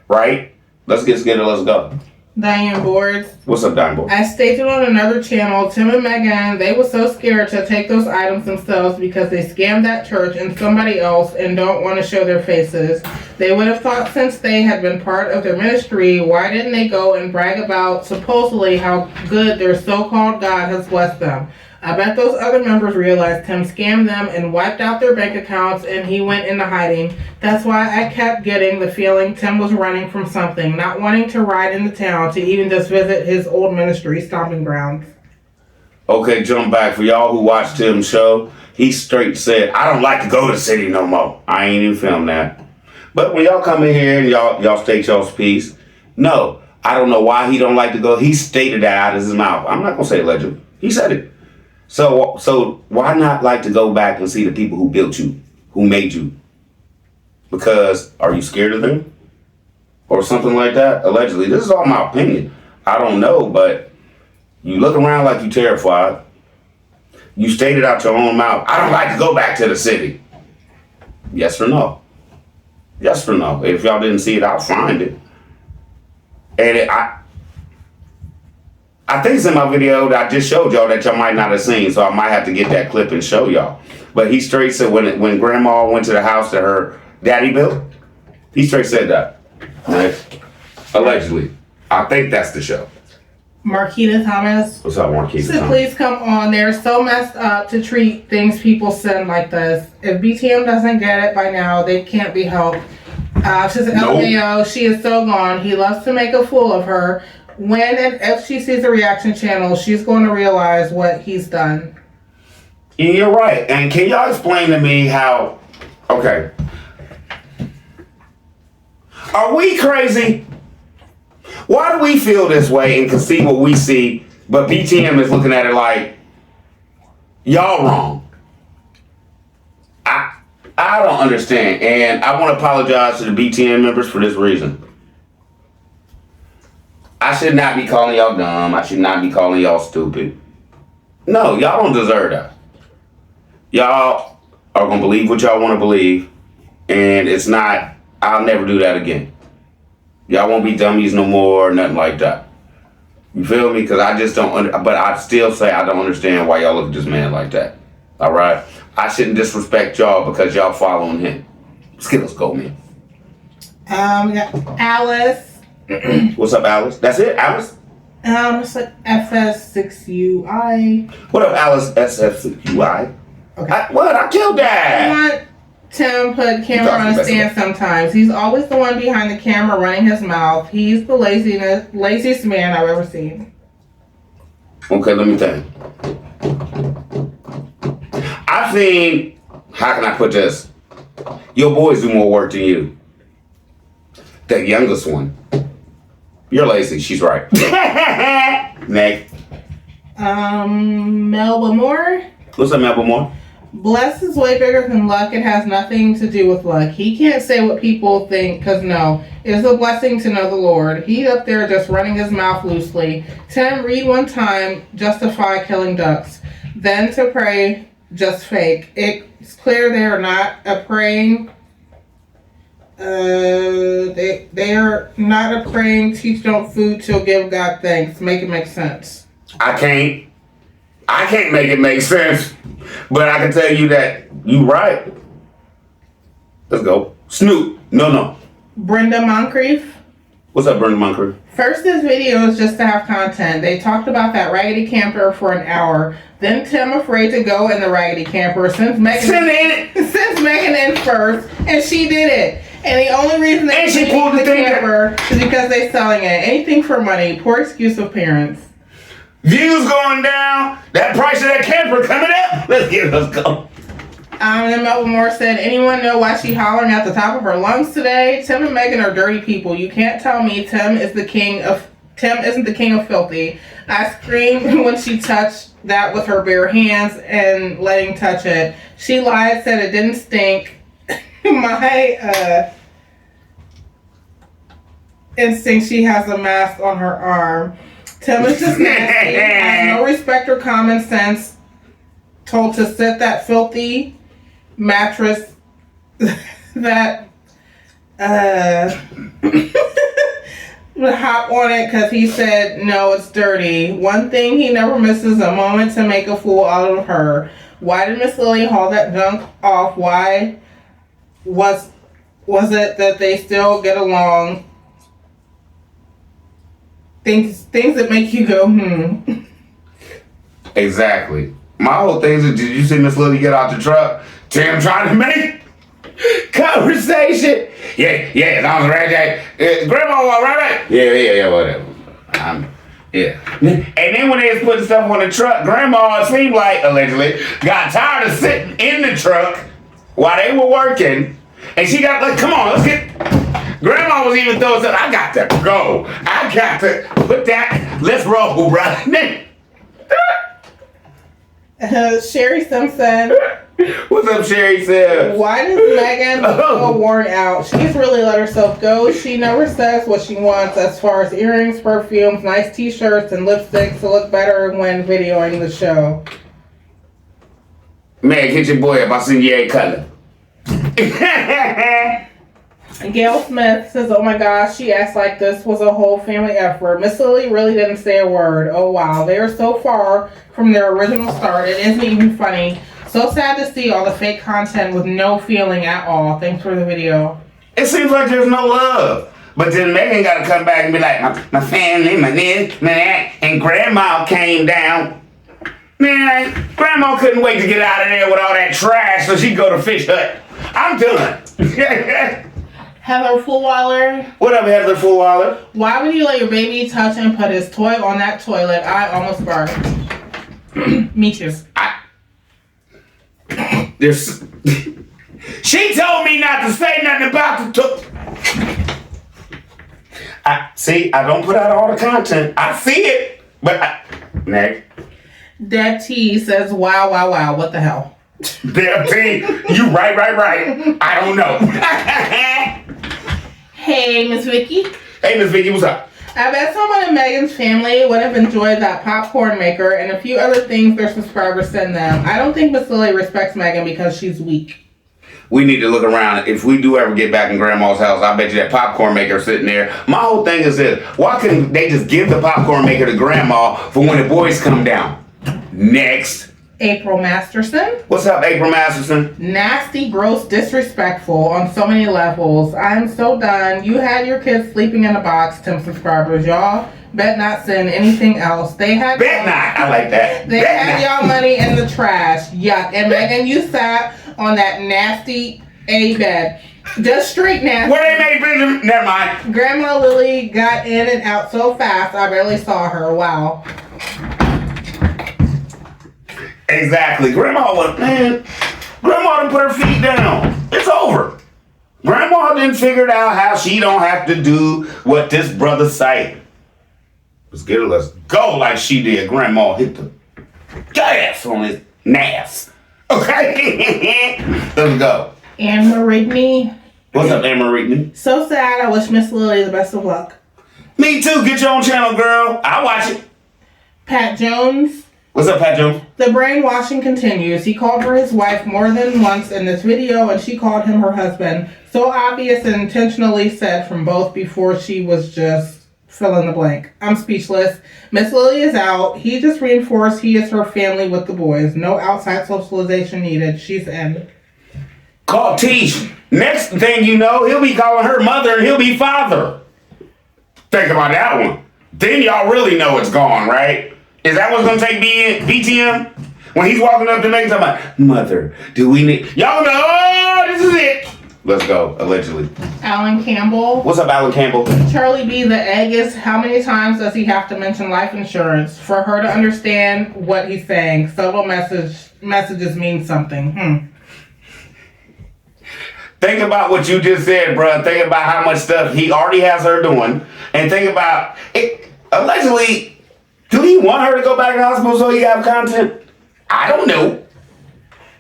Right? Let's get together, let's go. Diane Boards. What's up, Diane Boards? As stated on another channel, Tim and Megan, they were so scared to take those items themselves because they scammed that church and somebody else and don't want to show their faces. They would have thought since they had been part of their ministry, why didn't they go and brag about supposedly how good their so-called God has blessed them? I bet those other members realized Tim scammed them and wiped out their bank accounts, and he went into hiding. That's why I kept getting the feeling Tim was running from something, not wanting to ride into town to even just visit his old ministry stomping grounds. Okay, jump back. For y'all who watched Tim's show, he straight said, I don't like to go to the city no more. I ain't even filmed that. But when y'all come in here and y'all state y'all's piece, no, I don't know why he don't like to go. He stated that out of his mouth. I'm not going to say allegedly. He said it. So why not like to go back and see the people who built you, who made you? Because are you scared of them? Or something like that? Allegedly. This is all my opinion. I don't know, but you look around like you terrified. You stated out your own mouth, I don't like to go back to the city. Yes or no? Yes or no? If y'all didn't see it, I'll find it. And I think it's in my video that I just showed y'all that y'all might not have seen, so I might have to get that clip and show y'all. But he straight said when Grandma went to the house that her daddy built, he straight said that. Right? Allegedly. I think that's the show. Marquita Thomas. What's up, Marquita So Thomas? please come on. They're so messed up to treat things people send like this. If BTM doesn't get it by now, they can't be helped. She's an Nope. LMAO. She is so gone. He loves to make a fool of her. When and if she sees the reaction channel, she's going to realize what he's done. You're right. And can y'all explain to me how... Okay. Are we crazy? Why do we feel this way and can see what we see, but BTM is looking at it like, y'all wrong? I don't understand. And I want to apologize to the BTM members for this reason. I should not be calling y'all dumb. I should not be calling y'all stupid. No, y'all don't deserve that. Y'all are going to believe what y'all want to believe. And it's not, I'll never do that again. Y'all won't be dummies no more, nothing like that. You feel me? Because I just don't, but I still say I don't understand why y'all look at this man like that. All right? I shouldn't disrespect y'all because y'all following him. Let's go, man. We got Alice. What's up, Alice? That's it, Alice? It's like FS6UI. What up, Alice SFUI? Okay. I killed that. I want Tim put camera on a stand sometimes. He's always the one behind the camera running his mouth. He's the laziest man I've ever seen. Okay, let me think. I've seen, how can I put this? Your boys do more work than you. The youngest one. You're lazy, she's right. Next. Melba Moore. What's up, Melba Moore? Bless is way bigger than luck. It has nothing to do with luck. He can't say what people think, because no, it's a blessing to know the Lord. He's up there just running his mouth loosely. Tim, read one time, justify killing ducks. Then to pray, just fake. It's clear they are not a praying. They are not a praying, teach don't food till give God thanks. Make it make sense. I can't make it make sense, but I can tell you that you right. Let's go. Snoop. No. Brenda Moncrief. What's up, Brenda Moncrief? First, this video is just to have content. They talked about that raggedy camper for an hour. Then Tim afraid to go in the raggedy camper since Megan in first, and she did it. And the only reason they pulled the camper is because they're selling it. Anything for money. Poor excuse of parents. Views going down. That price of that camper coming up. Let's go. And Melba Moore said, anyone know why she hollering at the top of her lungs today? Tim and Megan are dirty people. You can't tell me Tim isn't the king of filthy. I screamed when she touched that with her bare hands and letting touch it. She lied, said it didn't stink. My instinct, she has a mask on her arm. Tim is just nasty. Has no respect or common sense. Told to sit that filthy mattress that hop on it because he said no, it's dirty. One thing he never misses a moment to make a fool out of her. Why did Miss Lily haul that junk off? Why was it that they still get along? Things that make you go Exactly. My whole thing is, did you see Miss Lily get out the truck? Tim trying to make conversation. Yeah, that was right. Grandma, right. Yeah, whatever. Yeah. And then when they was putting stuff on the truck, Grandma, it seemed like, allegedly, got tired of sitting in the truck while they were working. And she got like, come on, let's get... Grandma was even throwing stuff. I got to go. I got to put that... Let's roll, brother. Sherry Simpson. What's up, Sherry Simpson? Why does Megan look so worn out? She's really let herself go. She never says what she wants as far as earrings, perfumes, nice t-shirts, and lipsticks to look better when videoing the show. Man, hit your boy up. I seen you a color. Gail Smith says, oh my gosh, she acts like this was a whole family effort. Miss Lily really didn't say a word. Oh wow, they are so far from their original start. It isn't even funny. So sad to see all the fake content with no feeling at all. Thanks for the video. It seems like there's no love. But then Megan got to come back and be like, my family, my this, my that, and Grandma came down. Man, Grandma couldn't wait to get out of there with all that trash so she'd go to Fish Hut. I'm done. Heather Fulwaller. What up, Heather Fulwaller? Why would you let your baby touch and put his toy on that toilet? I almost barked. Me too. There's... She told me not to say nothing about the see, I don't put out all the content. I see it, but next. Deb T says, wow, wow, wow. What the hell? Deb T, you right. I don't know. Hey, Miss Vicky. Hey, Miss Vicky, what's up? I bet someone in Megan's family would have enjoyed that popcorn maker and a few other things their subscribers send them. I don't think Miss Lily respects Megan because she's weak. We need to look around. If we do ever get back in Grandma's house, I bet you that popcorn maker sitting there. My whole thing is this. Why couldn't they just give the popcorn maker to Grandma for when the boys come down? Next. April Masterson. What's up, April Masterson? Nasty, gross, disrespectful on so many levels. I'm so done. You had your kids sleeping in a box, Tim subscribers. Y'all bet not send anything else. They had bet not. I like that. They bet had not. y'all money in the trash. Yuck. And Megan, you sat on that nasty A bed. Just straight nasty. Where they made Benjamin? Never mind. Grandma Lily got in and out so fast, I barely saw her. Wow. Exactly. Grandma done put her feet down. It's over. Grandma didn't figure out how she don't have to do what this brother say. Let's get her. Let's go like she did. Grandma hit the gas on his nass. Okay? Let's go. Anne Marigney. What's up, Anne Marie? So sad. I wish Miss Lily the best of luck. Me too. Get your own channel, girl. I'll watch it. Pat Jones. What's up, Pat Jones? The brainwashing continues. He called her his wife more than once in this video, and she called him her husband. So obvious and intentionally said from both before she was just fill in the blank. I'm speechless. Miss Lily is out. He just reinforced he is her family with the boys. No outside socialization needed. She's in. Call Tish. Next thing you know, he'll be calling her mother and he'll be father. Think about that one. Then y'all really know it's gone, right? Is that what's gonna take BTM? When he's walking up to Megan talking about, mother, do we need... Y'all know, oh, this is it. Let's go, allegedly. Alan Campbell. What's up, Alan Campbell? Charlie B, the egg is, how many times does he have to mention life insurance for her to understand what he's saying? Subtle messages mean something. Think about what you just said, bruh. Think about how much stuff he already has her doing. And think about, it. Allegedly... Do he want her to go back to the hospital so he have content? I don't know.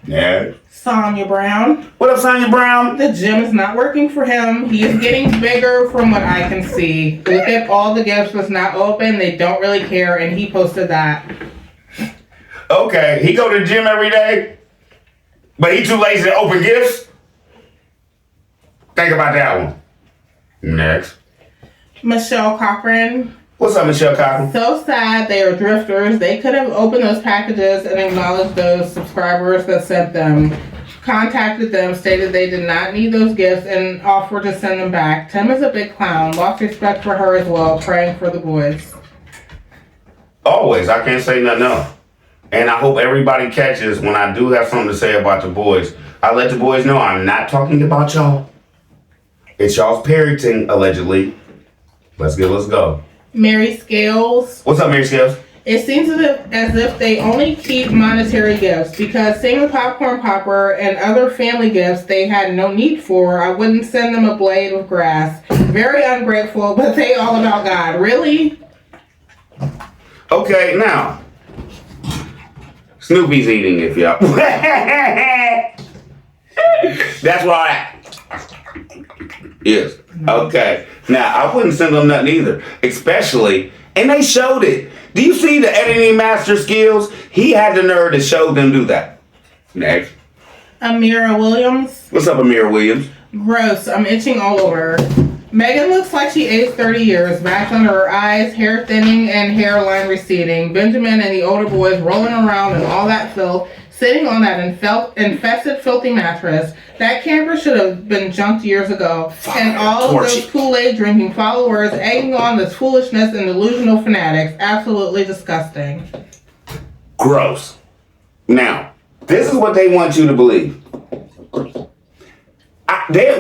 Yeah. Sonia Brown. What up, Sonia Brown? The gym is not working for him. He is getting bigger from what I can see. Look at all the gifts was not open. They don't really care, and he posted that. Okay, he go to the gym every day, but he too lazy to open gifts? Think about that one. Next. Michelle Cochran. What's up, Michelle Cochran? So sad they are drifters. They could have opened those packages and acknowledged those subscribers that sent them. Contacted them, stated they did not need those gifts, and offered to send them back. Tim is a big clown. Lost respect for her as well. Praying for the boys. Always. I can't say nothing else. And I hope everybody catches when I do have something to say about the boys. I let the boys know I'm not talking about y'all. It's y'all's parenting, allegedly. Let's go. Mary Scales. What's up, Mary Scales? It seems as if they only keep monetary gifts, because seeing the popcorn popper and other family gifts they had no need for, I wouldn't send them a blade of grass. Very ungrateful, but they all about God. Really? Okay, now. Snoopy's eating if y'all. That's right. Yes. Okay. Now, I wouldn't send them nothing either. Especially, and they showed it. Do you see the editing master skills? He had the nerve to show them do that. Next. Amira Williams. What's up, Amira Williams? Gross. I'm itching all over. Megan looks like she aged 30 years. Bags under her eyes, hair thinning, and hairline receding. Benjamin and the older boys rolling around in all that filth, sitting on that infested, filthy mattress. That camper should have been junked years ago. And all of those Kool-Aid drinking followers egging on this foolishness and delusional fanatics. Absolutely disgusting. Gross. Now, this is what they want you to believe.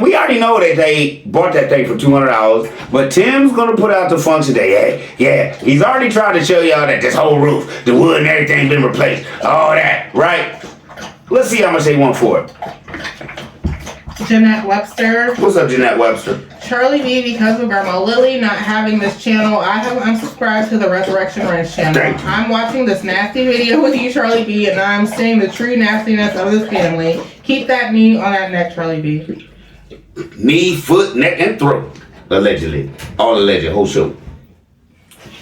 We already know that they bought that thing for $200, but Tim's gonna put out the function day. Yeah, he's already tried to show y'all that this whole roof, the wood and everything been replaced, all that, right? Let's see how much they want for it. Jeanette Webster. What's up, Jeanette Webster? Charlie B, because of Grandma Lily not having this channel, I have unsubscribed to the Resurrection Ranch channel. I'm watching this nasty video with you, Charlie B, and I'm seeing the true nastiness of this family. Keep that knee on that neck, Charlie B. Knee, foot, neck, and throat. Allegedly. All alleged, whole show.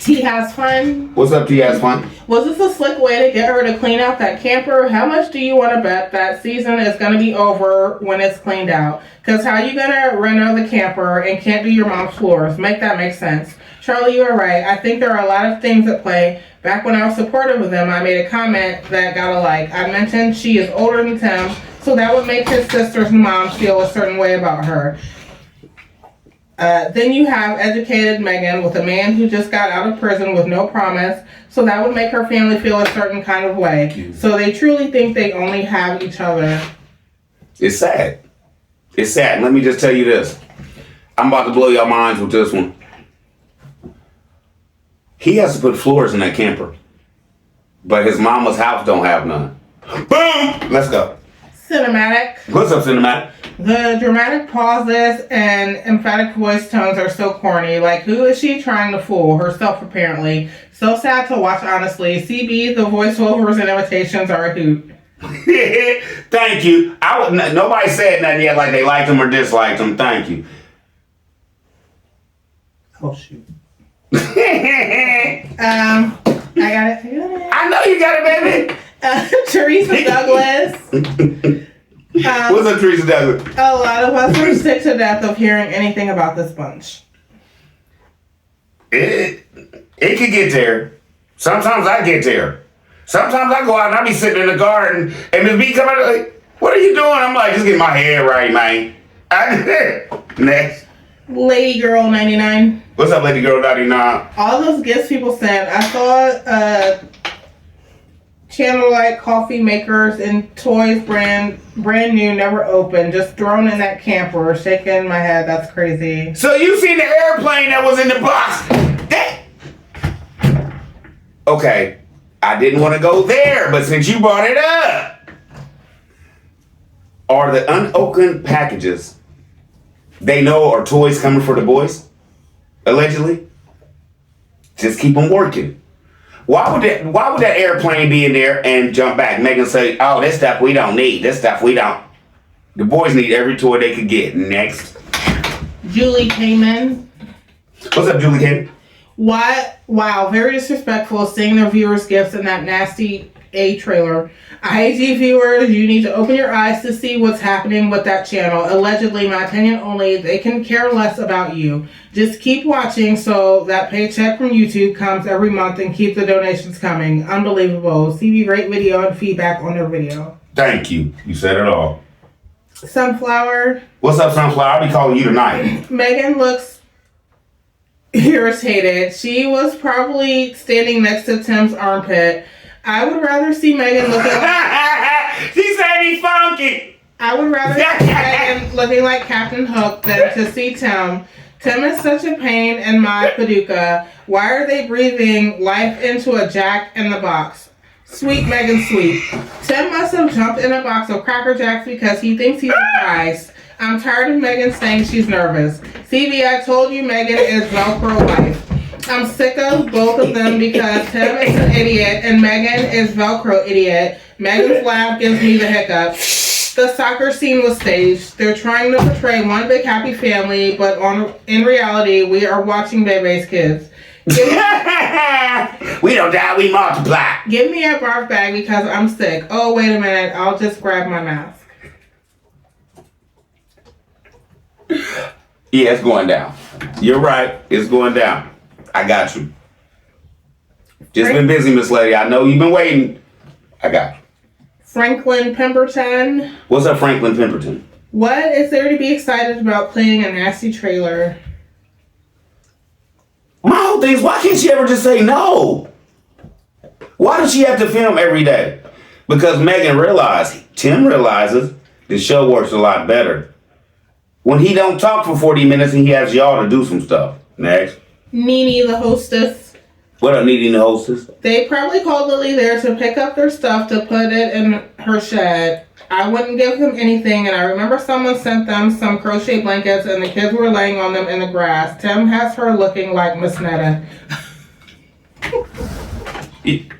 T has fun. What's up, T has fun? Was this a slick way to get her to clean out that camper? How much do you want to bet that season is going to be over when it's cleaned out? Because how you going to reno the camper and can't do your mom's floors? Make that make sense. Charlie, you are right. I think there are a lot of things at play. Back when I was supportive of them, I made a comment that got a like. I mentioned she is older than Tim, so that would make his sisters and moms feel a certain way about her. Then you have educated Megan with a man who just got out of prison with no promise, so that would make her family feel a certain kind of way. So they truly think they only have each other. It's sad. It's sad. Let me just tell you this. I'm about to blow your minds with this one. He has to put floors in that camper, but his mama's house don't have none. Boom! Let's go. Cinematic. What's up, Cinematic? The dramatic pauses and emphatic voice tones are so corny. Like, who is she trying to fool? Herself, apparently. So sad to watch, honestly. CB, the voiceovers and imitations are a hoot. Thank you. Nobody said nothing yet like they liked him or disliked him. Thank you. Oh, shoot. I got it. I know you got it, baby. Teresa Douglas. What's up, Teresa Douglas? A lot of us are sick to death of hearing anything about this bunch. It could get there. Sometimes I get there. Sometimes I go out and I be sitting in the garden and Miss B come out like, "What are you doing?" I'm like, "Just get my hair right, man." Next. Lady Girl 99. What's up, Lady Girl 99? All those gifts people sent. I saw Channel Light coffee makers and toys brand new, never opened, just thrown in that camper. Shaking my head. That's crazy. So you seen the airplane that was in the box? Okay, I didn't want to go there, but since you brought it up, are the unopened packages they know are toys coming for the boys? Allegedly? Just keep them working. Why would that airplane be in there and jump back? Megan say, "Oh, this stuff we don't need. This stuff we don't." The boys need every toy they could get. Next. Julie Kamen. What's up, Julie Kamen? What? Wow, very disrespectful seeing their viewers' gifts in that nasty A trailer. IG viewers, you need to open your eyes to see what's happening with that channel. Allegedly, my opinion only, they can care less about you. Just keep watching so that paycheck from YouTube comes every month and keep the donations coming. Unbelievable. CB, rate video and feedback on their video. Thank you. You said it all. Sunflower. What's up, Sunflower? I'll be calling you tonight. Megan looks irritated. She was probably standing next to Tim's armpit. I would rather see Megan looking like... She said he's funky! I would rather see Megan looking like Captain Hook than to see Tim. Tim is such a pain in my paducah. Why are they breathing life into a Jack in the Box? Sweet Megan, sweet. Tim must have jumped in a box of Cracker Jacks because he thinks he's a prize. I'm tired of Megan saying she's nervous. CB, I told you Megan is Velcro wife. I'm sick of both of them because Tim is an idiot and Megan is Velcro idiot. Megan's laugh gives me the hiccups. The soccer scene was staged. They're trying to portray one big happy family, but in reality, we are watching Bebe's kids. We don't die, we multiply. Give me a barf bag because I'm sick. Oh, wait a minute. I'll just grab my mask. Yeah, it's going down. You're right. It's going down. I got you. Just been busy, Miss Lady. I know you've been waiting. I got you. Franklin Pemberton. What's up, Franklin Pemberton? What is there to be excited about playing a nasty trailer? My whole thing is, why can't she ever just say no? Why does she have to film every day? Because Tim realizes the show works a lot better when he don't talk for 40 minutes and he has y'all to do some stuff. Next. Nene, the hostess. What up, Nene, the hostess? They probably called Lily there to pick up their stuff to put it in her shed. I wouldn't give them anything, and I remember someone sent them some crochet blankets, and the kids were laying on them in the grass. Tim has her looking like Miss Netta.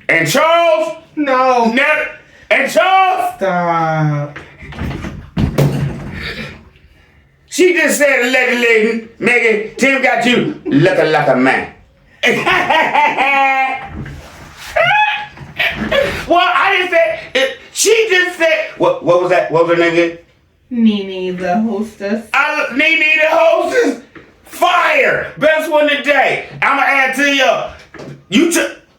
And Charles? No. Netta. And Charles? Stop. She just said, lady, Megan, Tim got you looking like a man. Well, I didn't say it. She just said, what was that? What was her name again? Nene, the hostess. Nene, the hostess. Fire. Best one today. I'm going to add to you.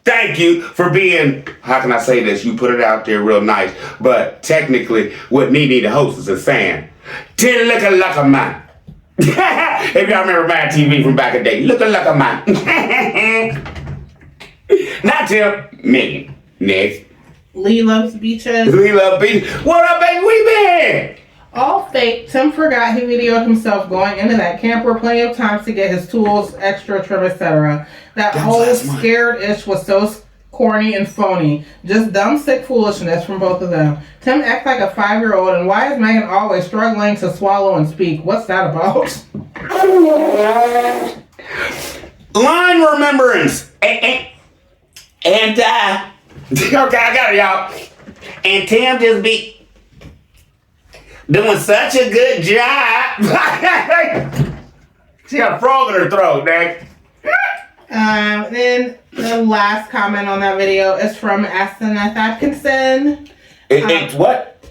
Thank you for being, how can I say this? You put it out there real nice. But technically, what Nene, the hostess, is saying, Tim looking like a man. If y'all remember Mad TV from back in the day, looking like a man. Not Tim, Megan. Next. Lee loves beaches. Lee love beaches. What up, baby? We been? All fake. Tim forgot he videoed himself going into that camper plenty of times to get his tools, extra trim, etc. That whole scared-ish was so corny and phony. Just dumb, sick foolishness from both of them. Tim acts like a 5-year-old, and why is Megan always struggling to swallow and speak? What's that about? Line remembrance. And okay, I got it, y'all. And Tim just be doing such a good job. She got a frog in her throat, Nick. Then the last comment on that video is from Aseneth Atkinson. It's what?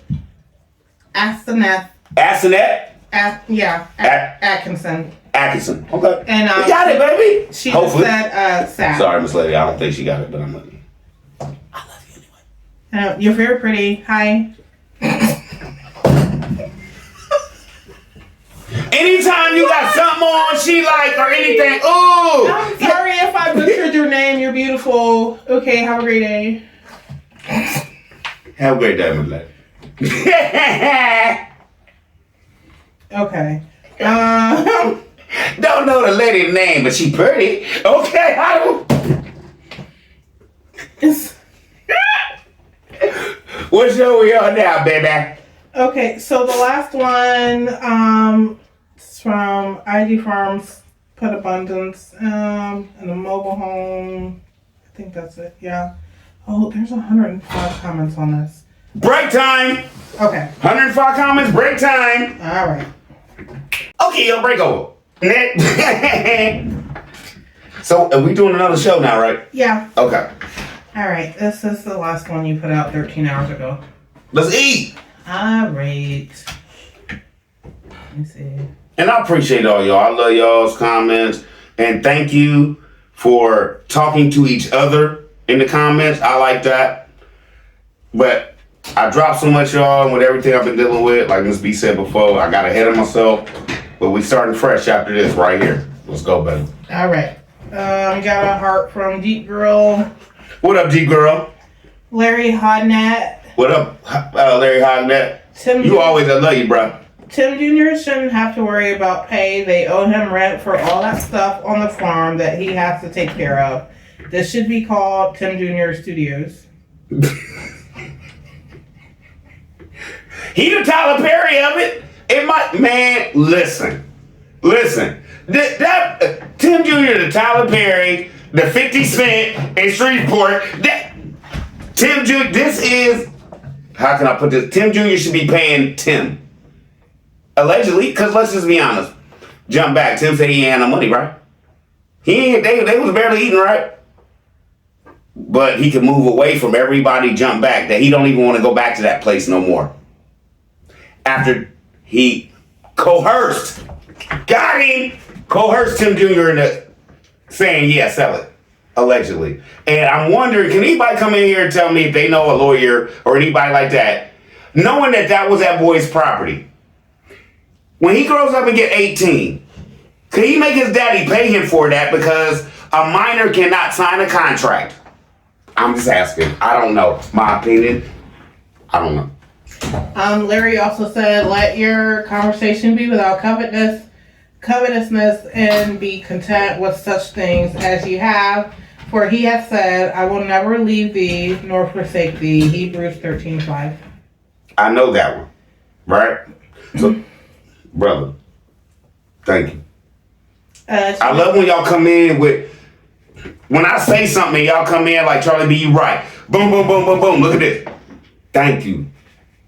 Aseneth. Asenet? Atkinson. Atkinson. Okay. And we got it, baby. She just said, sad. Sorry, Miss Lady. I don't think she got it, but I'm looking. I love you anyway. You're very pretty. Hi. Anytime you got something on she like or anything, ooh. I'm sorry if I butchered your name. You're beautiful. Okay, have a great day. Have a great day, Miss Lady. Okay. Don't know the lady's name, but she pretty. Okay, I don't. What show we on now, baby? Okay, so the last one, is from IG Farms Pet Abundance, and a mobile home. I think that's it. Yeah. Oh, there's 105 comments on this. Break time. Okay. 105 comments. Break time. All right. Okay, yo, break over. So, are we doing another show now, right? Yeah. Okay. All right. This is the last one you put out 13 hours ago. Let's eat. All right. Let me see. And I appreciate all y'all. I love y'all's comments. And thank you for talking to each other in the comments. I like that. But I dropped so much, y'all, with everything I've been dealing with. Like Ms. B said before, I got ahead of myself. But we starting fresh after this right here. Let's go, baby. All right. We got a heart from Deep Girl. What up, D girl? Larry Hodnett. What up, Larry Hodnett? You always, I love you, bro. Tim Jr. shouldn't have to worry about pay. They owe him rent for all that stuff on the farm that he has to take care of. This should be called Tim Jr. Studios. He the Tyler Perry of it. It might, man, listen. That Tim Jr. the Tyler Perry, the 50 Cent in Shreveport. Tim Jr. This is, how can I put this? Tim Jr. should be paying Tim. Allegedly, because let's just be honest. Jump back. Tim said he ain't had no money, right? They was barely eating, right? But he can move away from everybody, jump back, that he don't even want to go back to that place no more. After he coerced got him, coerced Tim Jr. into saying, yeah, sell it, allegedly. And I'm wondering, can anybody come in here and tell me if they know a lawyer or anybody like that, knowing that that was that boy's property? When he grows up and get 18, can he make his daddy pay him for that because a minor cannot sign a contract? I'm just asking. I don't know. My opinion, I don't know. Larry also said, let your conversation be without covetousness, and be content with such things as you have. For he hath said, I will never leave thee nor forsake thee. Hebrews 13:5. I know that one. Right? So, brother, thank you. I love when y'all come in with, when I say something, y'all come in like, Charlie B, you right. Boom, boom, boom, boom, boom. Look at this. Thank you.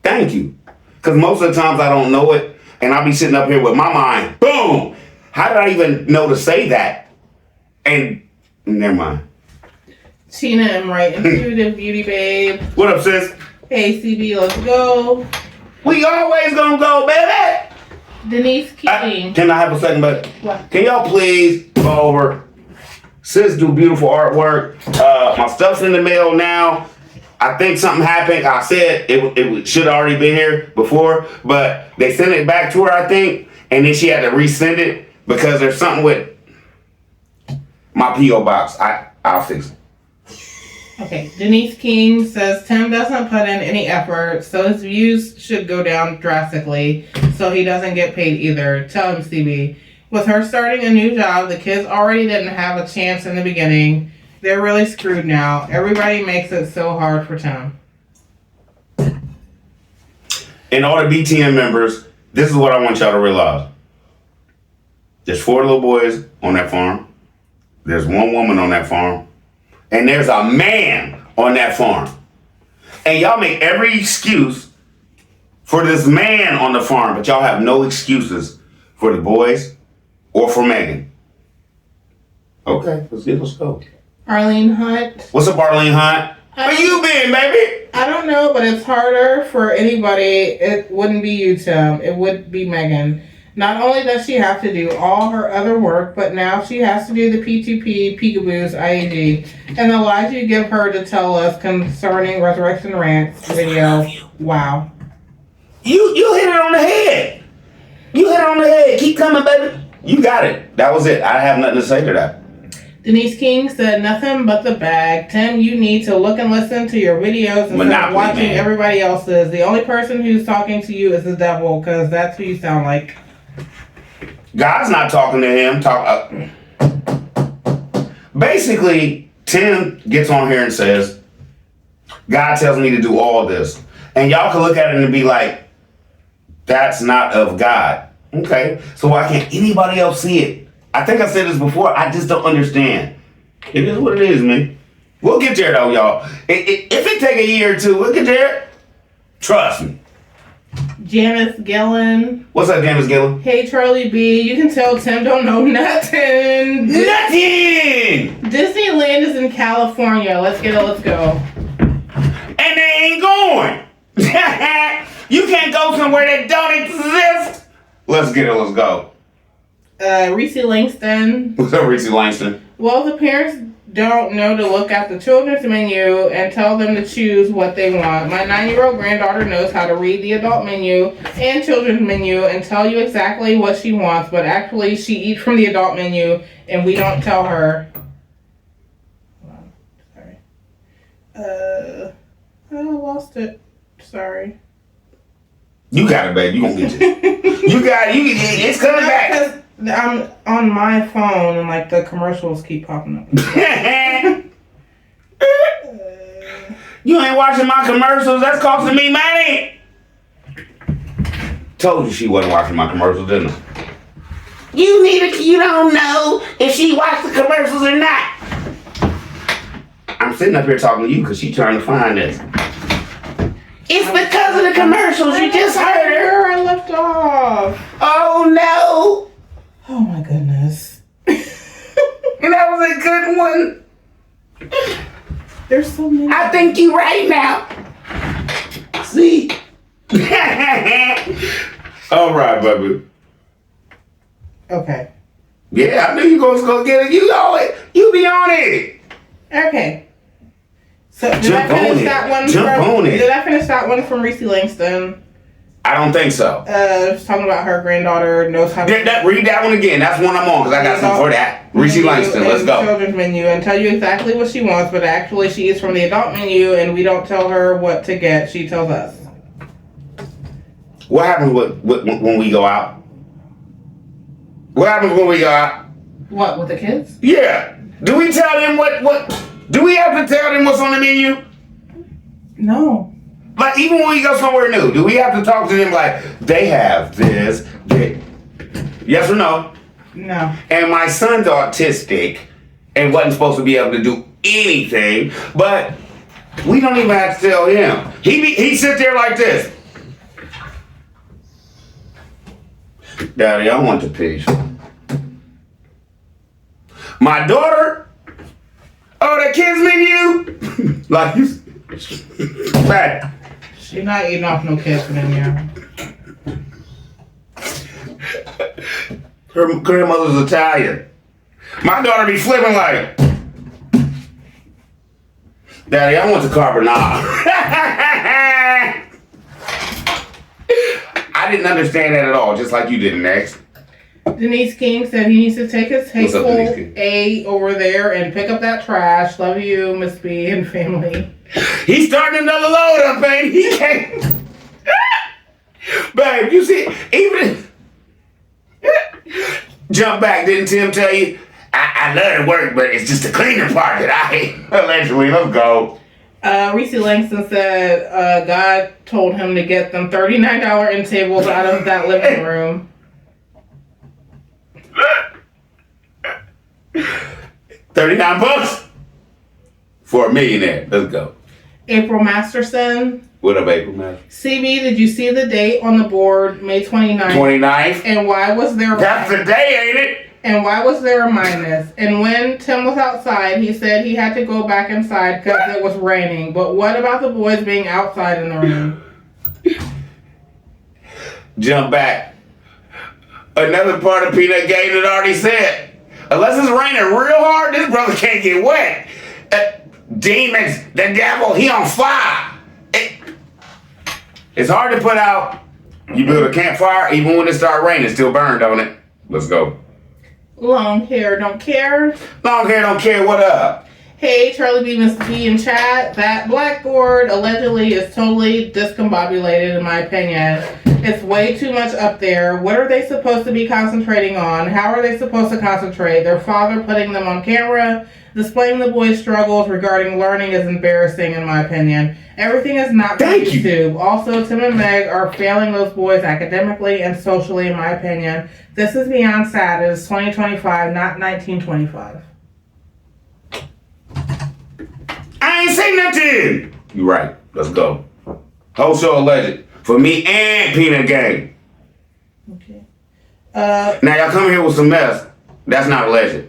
Thank you. Because most of the times I don't know it, and I'll be sitting up here with my mind, boom. How did I even know to say that? And never mind. Tina M. Wright, Intuitive Beauty Babe. What up, sis? Hey, CB, let's go. We always gonna go, baby. Denise King. Can I have a second, baby? What? Can y'all please go over? Sis do beautiful artwork. My stuff's in the mail now. I think something happened. I said it should have already been here before, but they sent it back to her, I think, and then she had to resend it because there's something with my P.O. box. I'll fix it. Okay, Denise King says Tim doesn't put in any effort, so his views should go down drastically, so he doesn't get paid either. Tell him, CB. With her starting a new job, the kids already didn't have a chance in the beginning. They're really screwed now. Everybody makes it so hard for Tim. And all the BTN members, this is what I want y'all to realize. There's 4 little boys on that farm. There's 1 woman on that farm. And there's a man on that farm. And y'all make every excuse for this man on the farm, but y'all have no excuses for the boys or for Megan. Okay, let's go. Arlene Hunt. What's up, Arlene Hunt? Where you been, baby? I don't know, but it's harder for anybody. It wouldn't be you, Tim. It would be Megan. Not only does she have to do all her other work, but now she has to do the P2P, Peekaboos, IAG, and the lies you give her to tell us concerning Resurrection Rants video. Wow. You hit it on the head. You hit it on the head. Keep coming, baby. You got it. That was it. I have nothing to say to that. Denise King said, nothing but the bag. Tim, you need to look and listen to your videos instead of watching everybody else's. The only person who's talking to you is the devil, because that's who you sound like. God's not talking to him. Basically, Tim gets on here and says, God tells me to do all this. And y'all can look at it and be like, that's not of God. Okay, so why can't anybody else see it? I think I said this before. I just don't understand. It is what it is, man. We'll get there, though, y'all. If it take a year or two, we'll get there. Trust me. Janice Gillen. What's up, Janice Gillen? Hey, Charlie B. You can tell Tim don't know nothing. Nothing! Disneyland is in California. Let's get it. Let's go. And they ain't going. You can't go somewhere that don't exist. Let's get it. Let's go. Reese Langston. What's up, Reese Langston? Well, the parents don't know to look at the children's menu and tell them to choose what they want. My 9-year-old granddaughter knows how to read the adult menu and children's menu and tell you exactly what she wants, but actually she eats from the adult menu and we don't tell her. Sorry. I lost it. Sorry. You got it, baby. You gonna get it. You got it. It's coming back. I'm on my phone and like the commercials keep popping up. You ain't watching my commercials. That's costing me money. Told you she wasn't watching my commercials, didn't I? You don't know if she watched the commercials or not. I'm sitting up here talking to you because she's trying to find this. It's because of the commercials. You just heard her. I left off. Oh no. Oh my goodness. And that was a good one. There's so many. I think you right now. See? All right, baby. Okay. Yeah, I knew you was gonna get it. You know it. You be on it. Okay. So did Jump I finish on it. that one? Jump on it. Did I finish that one from Reese Langston? I don't think so. Just talking about her granddaughter knows how to Read that one again. That's one I'm on because I got something for that. Reese Langston, let's go. Children's menu and tell you exactly what she wants, but actually she is from the adult menu and we don't tell her what to get. She tells us. What happens when we go out? What happens when we go out? What, with the kids? Yeah. Do we tell them what? Do we have to tell them what's on the menu? No. Like, even when we go somewhere new, do we have to talk to them like, they have this, yes or no? No. And my son's autistic and wasn't supposed to be able to do anything, but we don't even have to tell him. He sit there like this. Daddy, I want the piece. My daughter, the kids menu, like you, man. She's not eating off no kids menu. Her grandmother's Italian. My daughter be flipping like, Daddy, I want the carbonara. I didn't understand that at all, just like you didn't, Next. Denise King said he needs to take his hateful Denise King? A over there and pick up that trash. Love you, Miss B and family. He's starting another load up, babe. He can't. Babe, you see, even jump back, didn't Tim tell you? I love to work, but it's just the cleaning part that I hate. Allegedly, let's go. Reese Langston said God told him to get them $39 end tables out of that living room. $39 for a millionaire. Let's go. April Masterson. What up, April Masterson? CB, did you see the date on the board, May 29th? 29th? And why was there That's the day, ain't it? And why was there a minus? And when Tim was outside, he said he had to go back inside because it was raining. But what about the boys being outside in the rain? Jump back. Another part of Peanut Game that already said, unless it's raining real hard, this brother can't get wet. Demons, the devil, he on fire. It's hard to put out. You build a campfire, even when it start raining, it still burn, don't it? Let's go. Long hair don't care. Long hair don't care. What up? Hey, Charlie B, Mr. B in chat. That blackboard allegedly is totally discombobulated in my opinion. It's way too much up there. What are they supposed to be concentrating on? How are they supposed to concentrate? Their father putting them on camera, displaying the boys' struggles regarding learning is embarrassing in my opinion. Everything is not for YouTube. Also, Tim and Meg are failing those boys academically and socially in my opinion. This is beyond sad. It is 2025, not 1925. I ain't say nothing. You right. Let's go. Whole show alleged for me and Peanut Gang. Okay. Now y'all come here with some mess. That's not alleged.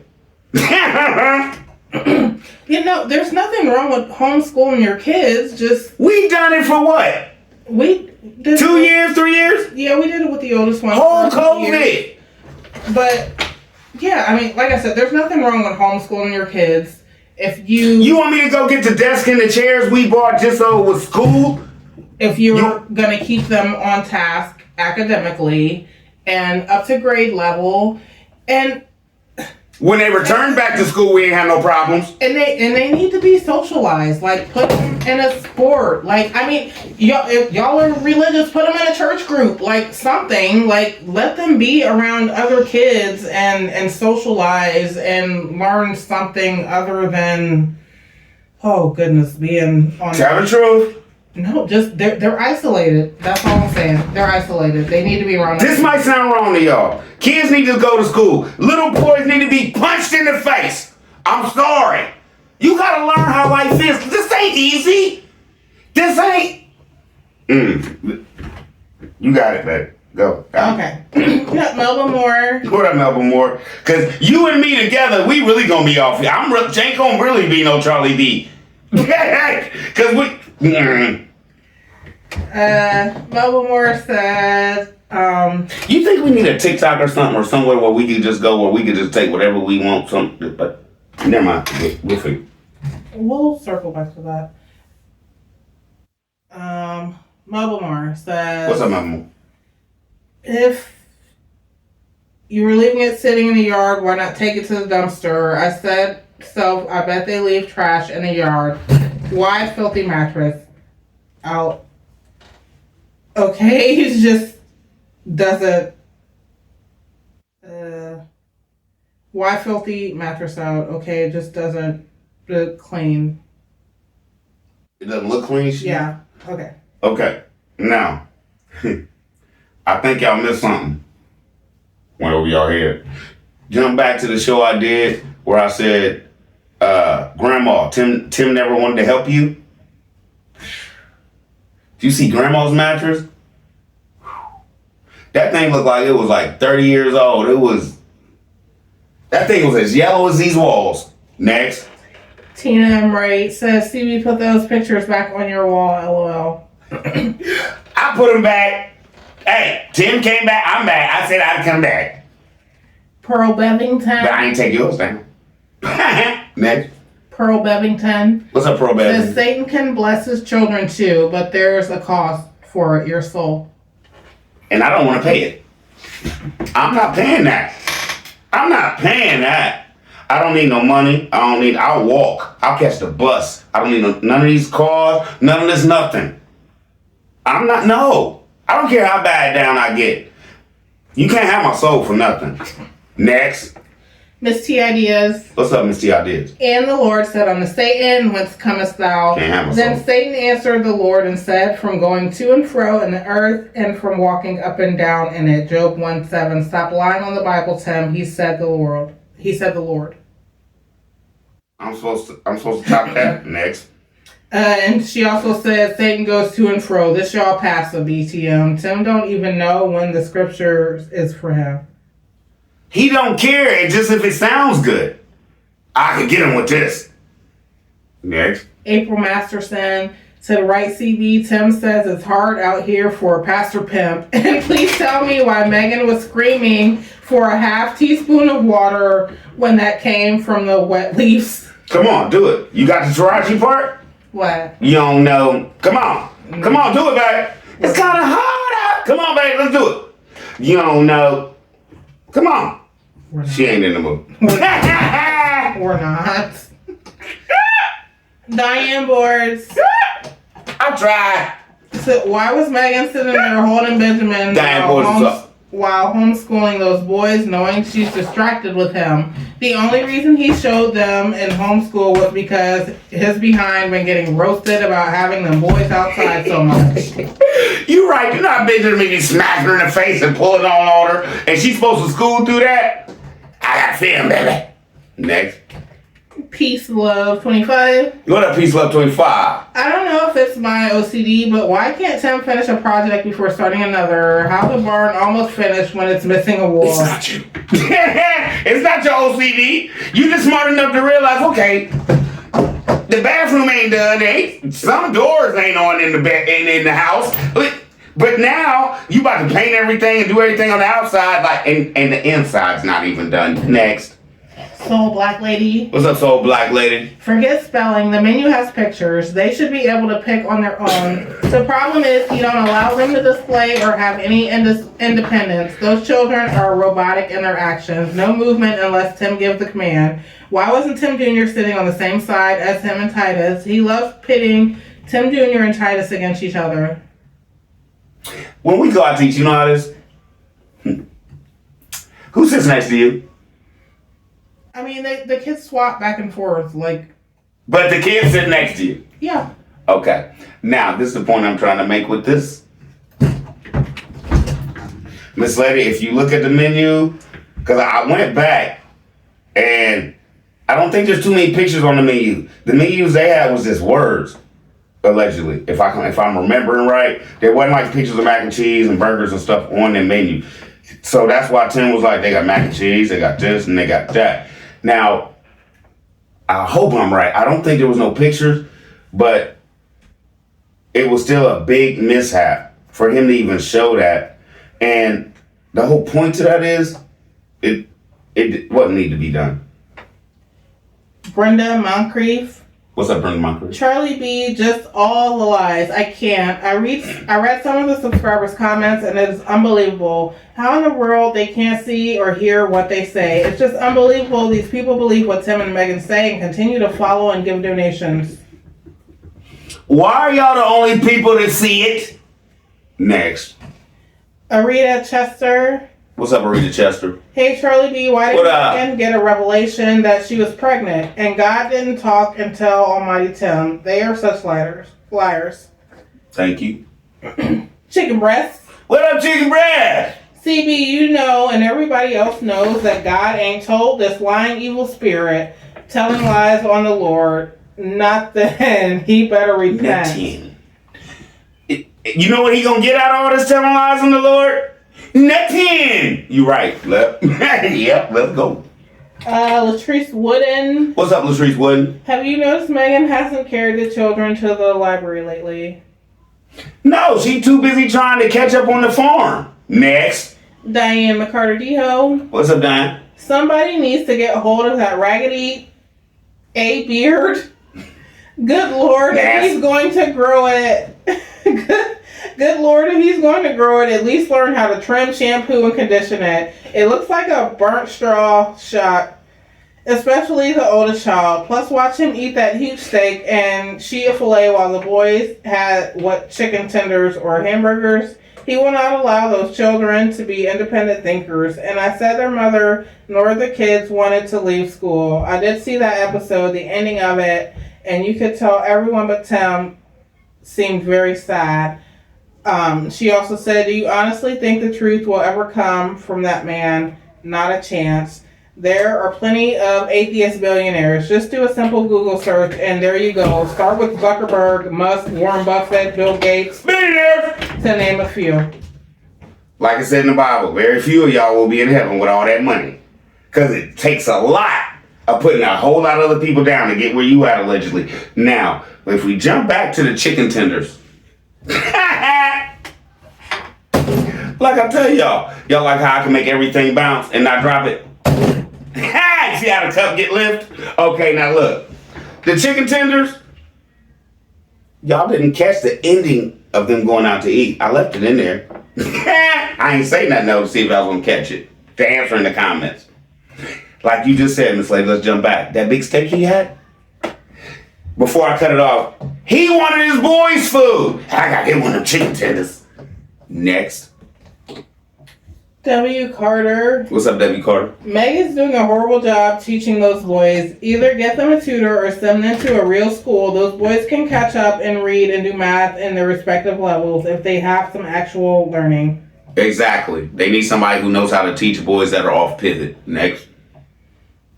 You know, there's nothing wrong with homeschooling your kids. Just we done it for what? We did 2 years, 3 years? Yeah, we did it with the oldest one. Whole COVID. But yeah, I mean, like I said, there's nothing wrong with homeschooling your kids. If you want me to go get the desk and the chairs we bought just so it was cool? If you're gonna keep them on task academically and up to grade level, and when they return back to school, we ain't have no problems. And they need to be socialized. Like, put them in a sport. Like, I mean, if y'all are religious, put them in a church group. Like, something. Like, let them be around other kids and socialize and learn something other than, oh goodness, being on. Tell the truth. No, just they're isolated. That's all I'm saying. They're isolated. They need to be around. This might sound wrong to y'all. Kids need to go to school. Little boys need to be punched in the face. I'm sorry. You gotta learn how life is. This ain't easy. This ain't. You got it, babe. Go. Okay. Yeah, Melba Moore. What up, Melba Moore? Cause you and me together, we really gonna be off here. Ain't gonna really be no Charlie B. Cause we. Melba Moore says, You think we need a TikTok or something, or somewhere where we could just go, where we could just take whatever we want? Something, but never mind. We'll figure. we'll circle back to that. Melba Moore says, What's up, Mama? if you were leaving it sitting in the yard, why not take it to the dumpster? I said, so I bet they leave trash in the yard. Why filthy mattress? Out. Okay, he just doesn't. Why filthy mattress out? Okay, it just doesn't clean. It doesn't look clean. Shit? Yeah. Okay. Okay. Now, I think y'all missed something. Went over y'all head. Jump back to the show I did where I said, Grandma, Tim never wanted to help you. Do you see Grandma's mattress? That thing looked like it was like 30 years old. That thing was as yellow as these walls. Next. Tina Emray says, CB, put those pictures back on your wall, lol. I put them back. Hey, Tim came back. I'm back. I said I'd come back. Pearl Bevington. But I ain't take yours down. Next. Pearl Bevington. What's up, Pearl Says Bevington? Satan can bless his children too, but there's a cost for it, your soul. And I don't want to pay it. I'm not paying that. I'm not paying that. I don't need no money. I'll walk. I'll catch the bus. I don't need none of these cars, none of this nothing. I don't care how bad down I get. You can't have my soul for nothing. Next. Miss T Ideas. What's up, Miss T Ideas? And the Lord said unto Satan, whence comest thou? Can't have my Then soul. Satan answered the Lord and said, from going to and fro in the earth and from walking up and down in it. Job 1:7. Stop lying on the Bible, Tim. He said the Lord. I'm supposed to top that. Next. And she also said Satan goes to and fro. This y'all pass a BTM. Tim don't even know when the scripture is for him. He don't care. It's just if it sounds good. I could get him with this. Next. April Masterson said, right, CB, Tim says it's hard out here for a pastor pimp. And please tell me why Megan was screaming for a half teaspoon of water when that came from the wet leaves. Come on, do it. You got the Taraji part? What? You don't know. Come on. Come on, do it, babe. It's kind of hard out. Come on, babe, let's do it. You don't know. Come on. She ain't in the mood. Or not. Diane Boards. I tried. So why was Megan sitting there holding Benjamin Diane Boards is up. while homeschooling those boys, knowing she's distracted with him? The only reason he showed them in homeschool was because his behind been getting roasted about having them boys outside so much. You right. You're not bitching me be smacking her in the face and pulling on her. And she's supposed to school through that? I got film, baby. Next. Peace, love, 25. What up, Peace Love 25? I don't know if it's my OCD, but why can't Tim finish a project before starting another? How the barn almost finished when it's missing a wall? It's not you. It's not your OCD. You just smart enough to realize, okay, the bathroom ain't done. Some doors ain't on in the house. But now you about to paint everything and do everything on the outside, like, and the inside's not even done. Next. Soul Black Lady. What's up, Soul Black Lady? Forget spelling. The menu has pictures. They should be able to pick on their own. The problem is you don't allow them to display or have any independence. Those children are robotic in their actions. No movement unless Tim gives the command. Why wasn't Tim Jr. sitting on the same side as him and Titus? He loves pitting Tim Jr. and Titus against each other. When we go out to eat, you know how it is? Who sits next to you? I mean, the kids swap back and forth, like... But the kids sit next to you. Yeah. Okay. Now, this is the point I'm trying to make with this. Miss Lady, if you look at the menu, because I went back, and I don't think there's too many pictures on the menu. The menus they had was just words, allegedly. If I'm remembering right, there wasn't like pictures of mac and cheese and burgers and stuff on the menu. So that's why Tim was like, they got mac and cheese, they got this, and they got that. Now, I hope I'm right. I don't think there was no pictures, but it was still a big mishap for him to even show that. And the whole point to that is, it wasn't need to be done. Brenda Moncrief. What's up, Brenda Moncrief? Charlie B, just all the lies. I can't. I read some of the subscribers' comments, and it's unbelievable how in the world they can't see or hear what they say. It's just unbelievable. These people believe what Tim and Megan say and continue to follow and give donations. Why are y'all the only people that see it? Next. Arita Chester. What's up, Arita Chester? Hey, Charlie B, why did What up? Megan get a revelation that she was pregnant and God didn't talk and tell Almighty Tim? They are such liars. Thank you. Chicken breasts. What up, chicken breast? CB, you know, and everybody else knows that God ain't told this lying evil spirit telling lies on the Lord. Not then. He better repent. Nothing. You know what he gonna get out of all this telling lies on the Lord? Nothing. You right. Yep, let's go. Latrice Wooden. What's up, Latrice Wooden? Have you noticed Megan hasn't carried the children to the library lately? No, she too busy trying to catch up on the farm. Next. Diane McCarter-Deho. What's up, Diane? Somebody needs to get hold of that Raggedy A beard. Good Lord, if he's going to grow it. Good Lord, if he's going to grow it, at least learn how to trim, shampoo, and condition it. It looks like a burnt straw shot, especially the oldest child. Plus, watch him eat that huge steak and sheet of filet while the boys had chicken tenders or hamburgers. He will not allow those children to be independent thinkers. And I said their mother nor the kids wanted to leave school. I did see that episode, the ending of it, and you could tell everyone but Tim seemed very sad. She also said, do you honestly think the truth will ever come from that man? Not a chance. There are plenty of atheist billionaires. Just do a simple Google search and there you go. Start with Zuckerberg, Musk, Warren Buffett, Bill Gates, Billionaires! to name a few. Like I said in the Bible, very few of y'all will be in heaven with all that money. Because it takes a lot of putting a whole lot of other people down to get where you at, allegedly. Now, if we jump back to the chicken tenders. Like I tell y'all like how I can make everything bounce and not drop it? See how the cup get lifted? Okay, now look. The chicken tenders, y'all didn't catch the ending of them going out to eat. I left it in there. I ain't say nothing else to see if I was going to catch it. To answer in the comments. Like you just said, Miss Lady, let's jump back. That big steak he had? Before I cut it off, he wanted his boys' food. I got him one of them chicken tenders. Next. W. Carter. What's up, W. Carter? Megan's doing a horrible job teaching those boys. Either get them a tutor or send them to a real school. Those boys can catch up and read and do math in their respective levels if they have some actual learning. Exactly. They need somebody who knows how to teach boys that are off pivot. Next.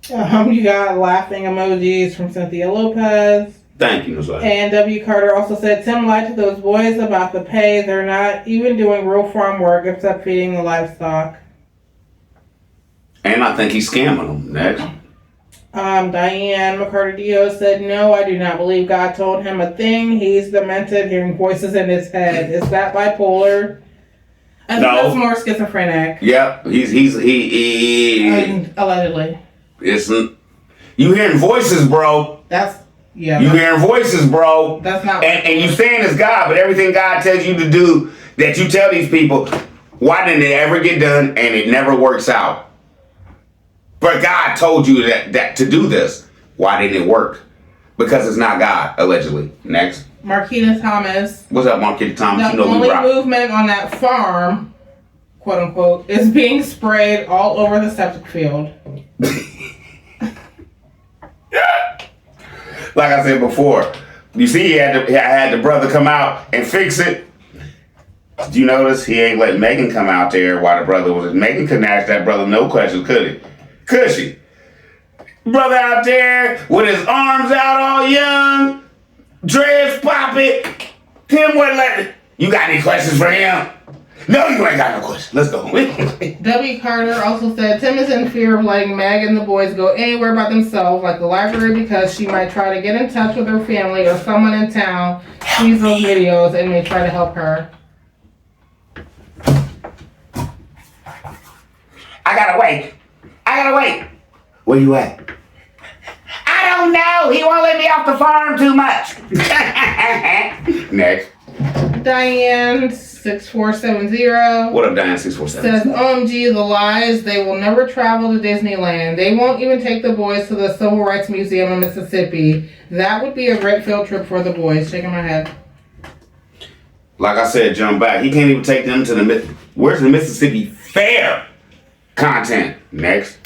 You got laughing emojis from Cynthia Lopez. Thank you, Ms. Lady. And W. Carter also said, Tim lied to those boys about the pay. They're not even doing real farm work except feeding the livestock. And I think he's scamming them. Next. Diane McCarter-Dio said, no, I do not believe God told him a thing. He's demented, hearing voices in his head. Is that bipolar? I think that's more schizophrenic. Yep. He allegedly. Isn't. You hearing voices, bro. You hearing voices, bro. That's not. And you saying it's God, but everything God tells you to do that you tell these people, why didn't it ever get done and it never works out? But God told you that to do this. Why didn't it work? Because it's not God, allegedly. Next. Marquita Thomas. What's up, Marquita Thomas? The only movement on that farm, quote unquote, is being sprayed all over the septic field. Like I said before, you see, I had the brother come out and fix it. Did you notice he ain't let Megan come out there while the brother was? Megan couldn't ask that brother no questions, could he? Could she? Brother out there with his arms out all young, dreads popping. Tim wasn't letting. You got any questions for him? No, you ain't got no question. Let's go. W. Carter also said Tim is in fear of letting Meg and the boys go anywhere by themselves, like the library, because she might try to get in touch with her family or someone in town, sees those videos, and may try to help her. I gotta wait. Where you at? I don't know. He won't let me off the farm too much. Next. Diane 6470. What up, Diane 647? Says, OMG, the lies. They will never travel to Disneyland. They won't even take the boys to the Civil Rights Museum in Mississippi. That would be a great field trip for the boys. Shaking my head. Like I said, jump back. He can't even take them to where's the Mississippi Fair content? Next.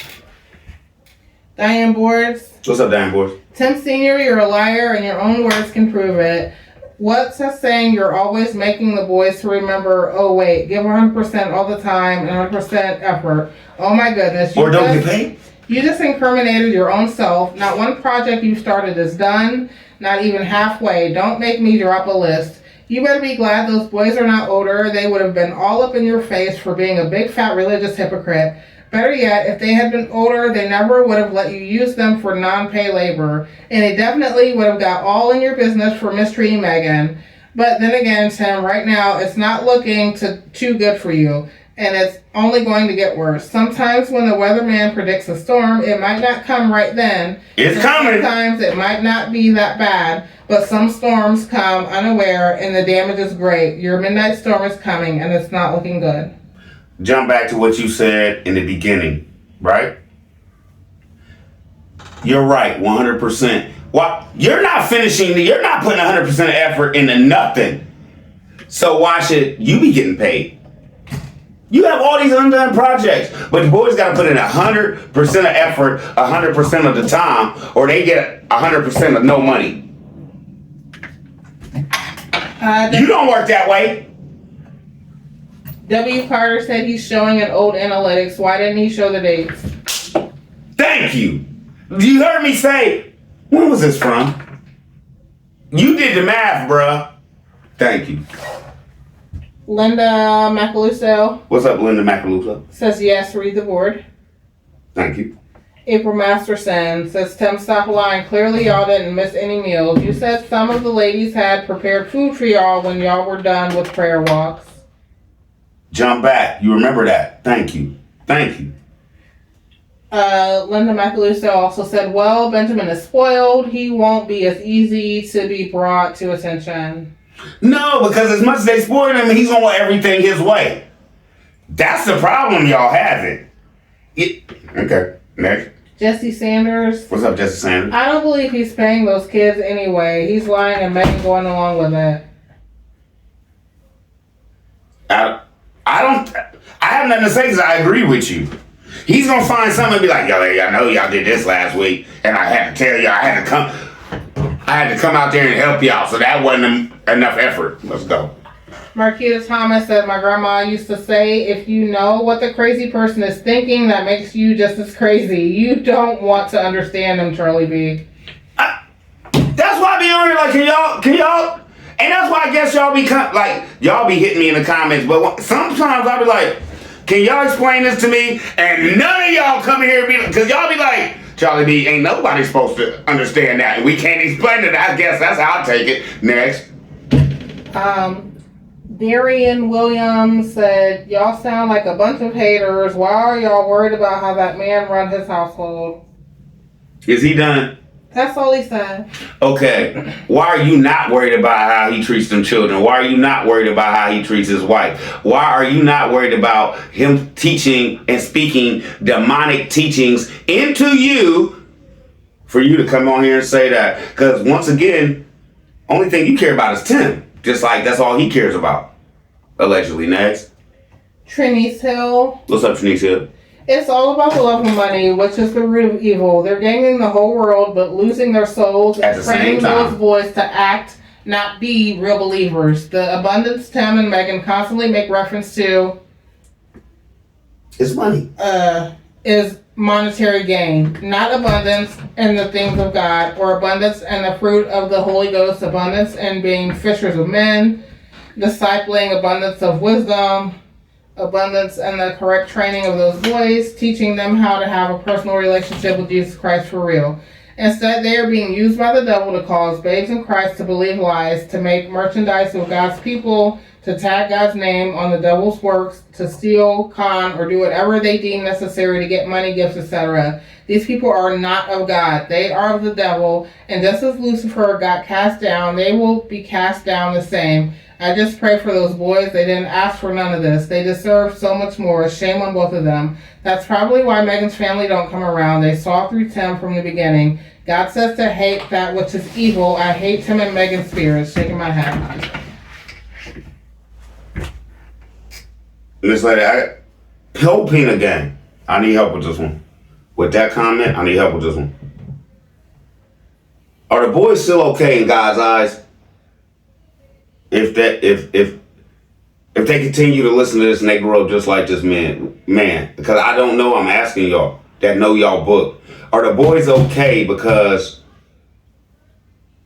Diane Boards. What's up, Diane Boards? Tim Sr., you're a liar and your own words can prove it. What's that saying? You're always making the boys to remember, oh wait, give 100% all the time and 100% effort. Oh my goodness. Or don't get paid? You just incriminated your own self. Not one project you started is done, not even halfway. Don't make me drop a list. You better be glad those boys are not older. They would have been all up in your face for being a big fat religious hypocrite. Better yet, if they had been older, they never would have let you use them for non-pay labor. And they definitely would have got all in your business for mistreating Megan. But then again, Tim, right now, it's not looking too good for you. And it's only going to get worse. Sometimes when the weatherman predicts a storm, it might not come right then. It's coming. Sometimes it might not be that bad. But some storms come unaware and the damage is great. Your midnight storm is coming and it's not looking good. Jump back to what you said in the beginning, right? You're right, 100%. Well, you're not putting 100% effort into nothing. So why should you be getting paid? You have all these undone projects, but the boys got to put in 100% of effort, 100% of the time, or they get 100% of no money. You don't work that way. W. Carter said he's showing an old analytics. Why didn't he show the dates? Thank you. You heard me say, when was this from? You did the math, bruh. Thank you. Linda Macaluso. What's up, Linda Macaluso? Says yes, read the board. Thank you. April Masterson says, Tim, stop lying. Clearly y'all didn't miss any meals. You said some of the ladies had prepared food for y'all when y'all were done with prayer walks. Jump back. You remember that. Thank you. Thank you. Linda Macaluso also said, well, Benjamin is spoiled. He won't be as easy to be brought to attention. No, because as much as they spoil him, he's going to want everything his way. That's the problem y'all having. Okay, next. Jesse Sanders. What's up, Jesse Sanders? I don't believe he's paying those kids anyway. He's lying and Megan going along with it. I have nothing to say because I agree with you. He's going to find something and be like, yo, I know y'all did this last week, and I had to tell y'all, I had to come out there and help y'all, so that wasn't enough effort. Let's go. Marquita Thomas said, my grandma used to say, if you know what the crazy person is thinking, that makes you just as crazy. You don't want to understand them, Charlie B. That's why I be on here like, can y'all, and that's why I guess y'all be hitting me in the comments, but sometimes I'll be like, can y'all explain this to me? And none of y'all come here because y'all be like, Charlie B, ain't nobody supposed to understand that, and we can't explain it. I guess that's how I take it. Next. Darian Williams said, y'all sound like a bunch of haters. Why are y'all worried about how that man run his household? Is he done? That's all he said. Okay. Why are you not worried about how he treats them children? Why are you not worried about how he treats his wife? Why are you not worried about him teaching and speaking demonic teachings into you for you to come on here and say that? Because once again, only thing you care about is Tim. Just like that's all he cares about. Allegedly. Next. Trinice Hill. What's up, Trinice Hill? It's all about the love of money, which is the root of evil. They're gaining the whole world, but losing their souls and training those boys to act, not be real believers. The abundance Tim and Megan constantly make reference to is money. Is monetary gain, not abundance in the things of God, or abundance and the fruit of the Holy Ghost, abundance in being fishers of men, discipling, abundance of wisdom, abundance and the correct training of those boys, teaching them how to have a personal relationship with Jesus Christ for real. Instead, they are being used by the devil to cause babes in Christ to believe lies, to make merchandise of God's people, to tag God's name on the devil's works, to steal, con, or do whatever they deem necessary to get money, gifts, etc. These people are not of God. They are of the devil, and just as Lucifer got cast down, they will be cast down the same. I just pray for those boys. They didn't ask for none of this. They deserve so much more. Shame on both of them. That's probably why Megan's family don't come around. They saw through Tim from the beginning. God says to hate that which is evil. I hate Tim and Megan's spirits. Shaking my head. Miss Lady, help Peanut Gang. I need help with this one. With that comment, I need help with this one. Are the boys still okay in God's eyes? If they continue to listen to this and they grow up just like this man, because I don't know, I'm asking y'all that know y'all book. Are the boys okay because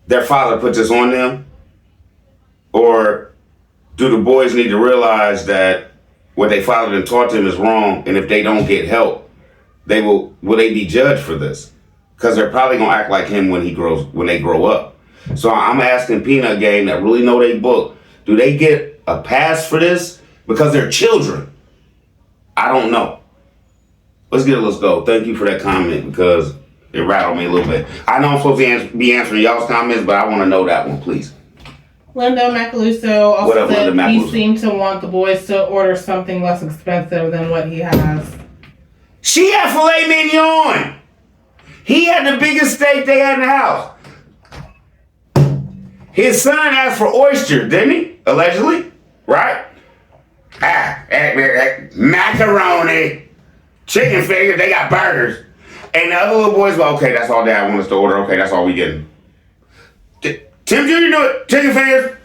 their father put this on them? Or do the boys need to realize that what their father done taught them is wrong, and if they don't get help, will they be judged for this? Because they're probably gonna act like him when they grow up. So I'm asking Peanut Gang that really know they book, do they get a pass for this? Because they're children. I don't know. Let's go. Thank you for that comment because it rattled me a little bit. I know I'm supposed to be answering y'all's comments, but I want to know that one, please. Linda Macaluso also said Linda he Macaluso? seemed to want the boys to order something less expensive than what he has. She had filet mignon. He had the biggest steak they had in the house. His son asked for oyster, didn't he? Allegedly, right? Macaroni, chicken fingers, they got burgers. And the other little boys go, okay, that's all Dad wants us to order. Okay, that's all we getting. Tim Jr. do it, chicken fingers.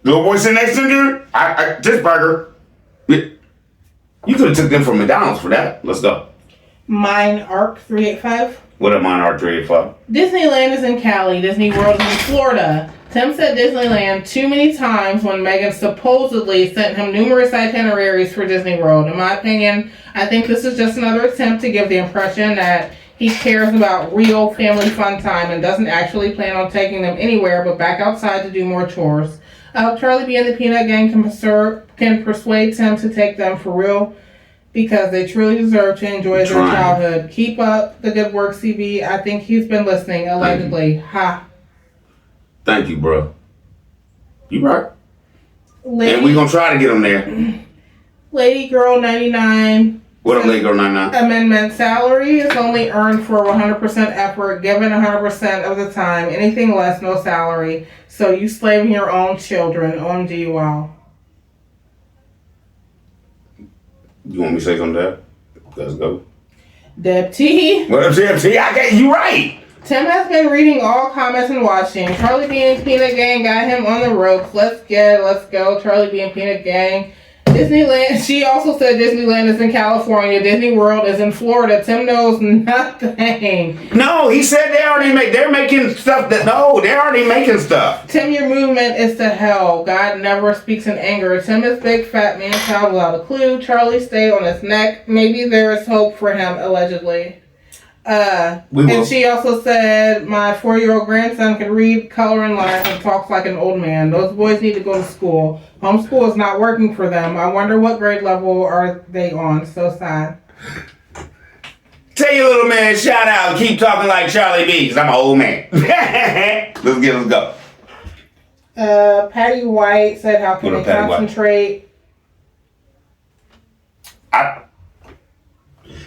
Little boy sitting next to him, this burger. You could have took them from McDonald's for that. Let's go. Mine Arc 385. What up, Mine Arc 385? Disneyland is in Cali. Disney World is in Florida. Tim said Disneyland too many times when Megan supposedly sent him numerous itineraries for Disney World. In my opinion, I think this is just another attempt to give the impression that he cares about real family fun time and doesn't actually plan on taking them anywhere but back outside to do more chores. I hope Charlie B and the Peanut Gang can persuade Tim to take them for real because they truly deserve to enjoy their childhood. Keep up the good work, CB. I think he's been listening, allegedly. Ha. Thank you, bro. You right. And we gonna try to get them there. Lady Girl 99. What up, Lady Girl 99? Amendment salary is only earned for 100% effort, given 100% of the time. Anything less, no salary. So you slaving your own children. OMG, wow. You want me to say something to that? Let's go. Deb T. What up, Deb T? I get you right. Tim has been reading all comments and watching. Charlie B and Peanut Gang got him on the ropes. Let's go. Charlie B and Peanut Gang. Disneyland. She also said Disneyland is in California. Disney World is in Florida. Tim knows nothing. No, he said they're making stuff they're already making stuff. Tim, your movement is to hell. God never speaks in anger. Tim is big fat man child without a clue. Charlie stay on his neck. Maybe there is hope for him, allegedly. And she also said, my 4-year-old grandson can read, color, and laugh and talks like an old man. Those boys need to go to school. Homeschool is not working for them. I wonder what grade level are they on. So sad. Tell your little man shout out and keep talking like Charlie B, because I'm an old man. Let's go. Patty White said, how can they concentrate?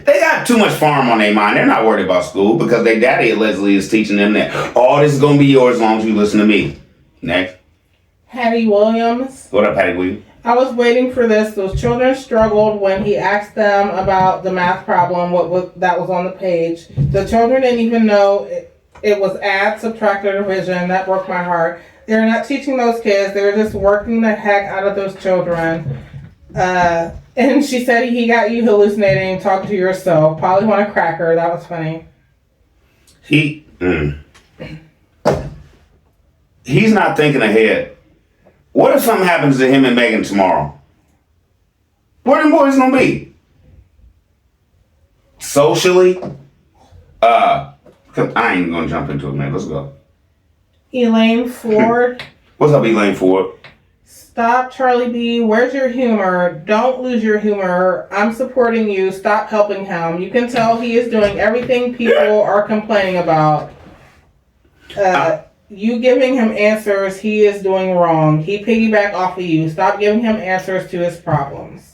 They got too much farm on their mind. They're not worried about school because their daddy allegedly is teaching them that, this is going to be yours as long as you listen to me. Next. Patty Williams. What up, Patty Williams? I was waiting for this. Those children struggled when he asked them about the math problem, that was on the page. The children didn't even know it was add, subtract, or division. That broke my heart. They're not teaching those kids. They're just working the heck out of those children. And she said he got you hallucinating, talking to yourself. Probably want a cracker. That was funny. He's not thinking ahead. What if something happens to him and Megan tomorrow? Where them boys gonna be? Socially? I ain't even gonna jump into it, man. Let's go. Elaine Ford. What's up, Elaine Ford? Stop, Charlie B. Where's your humor? Don't lose your humor. I'm supporting you. Stop helping him. You can tell he is doing everything people are complaining about. You giving him answers he is doing wrong. He piggyback off of you. Stop giving him answers to his problems.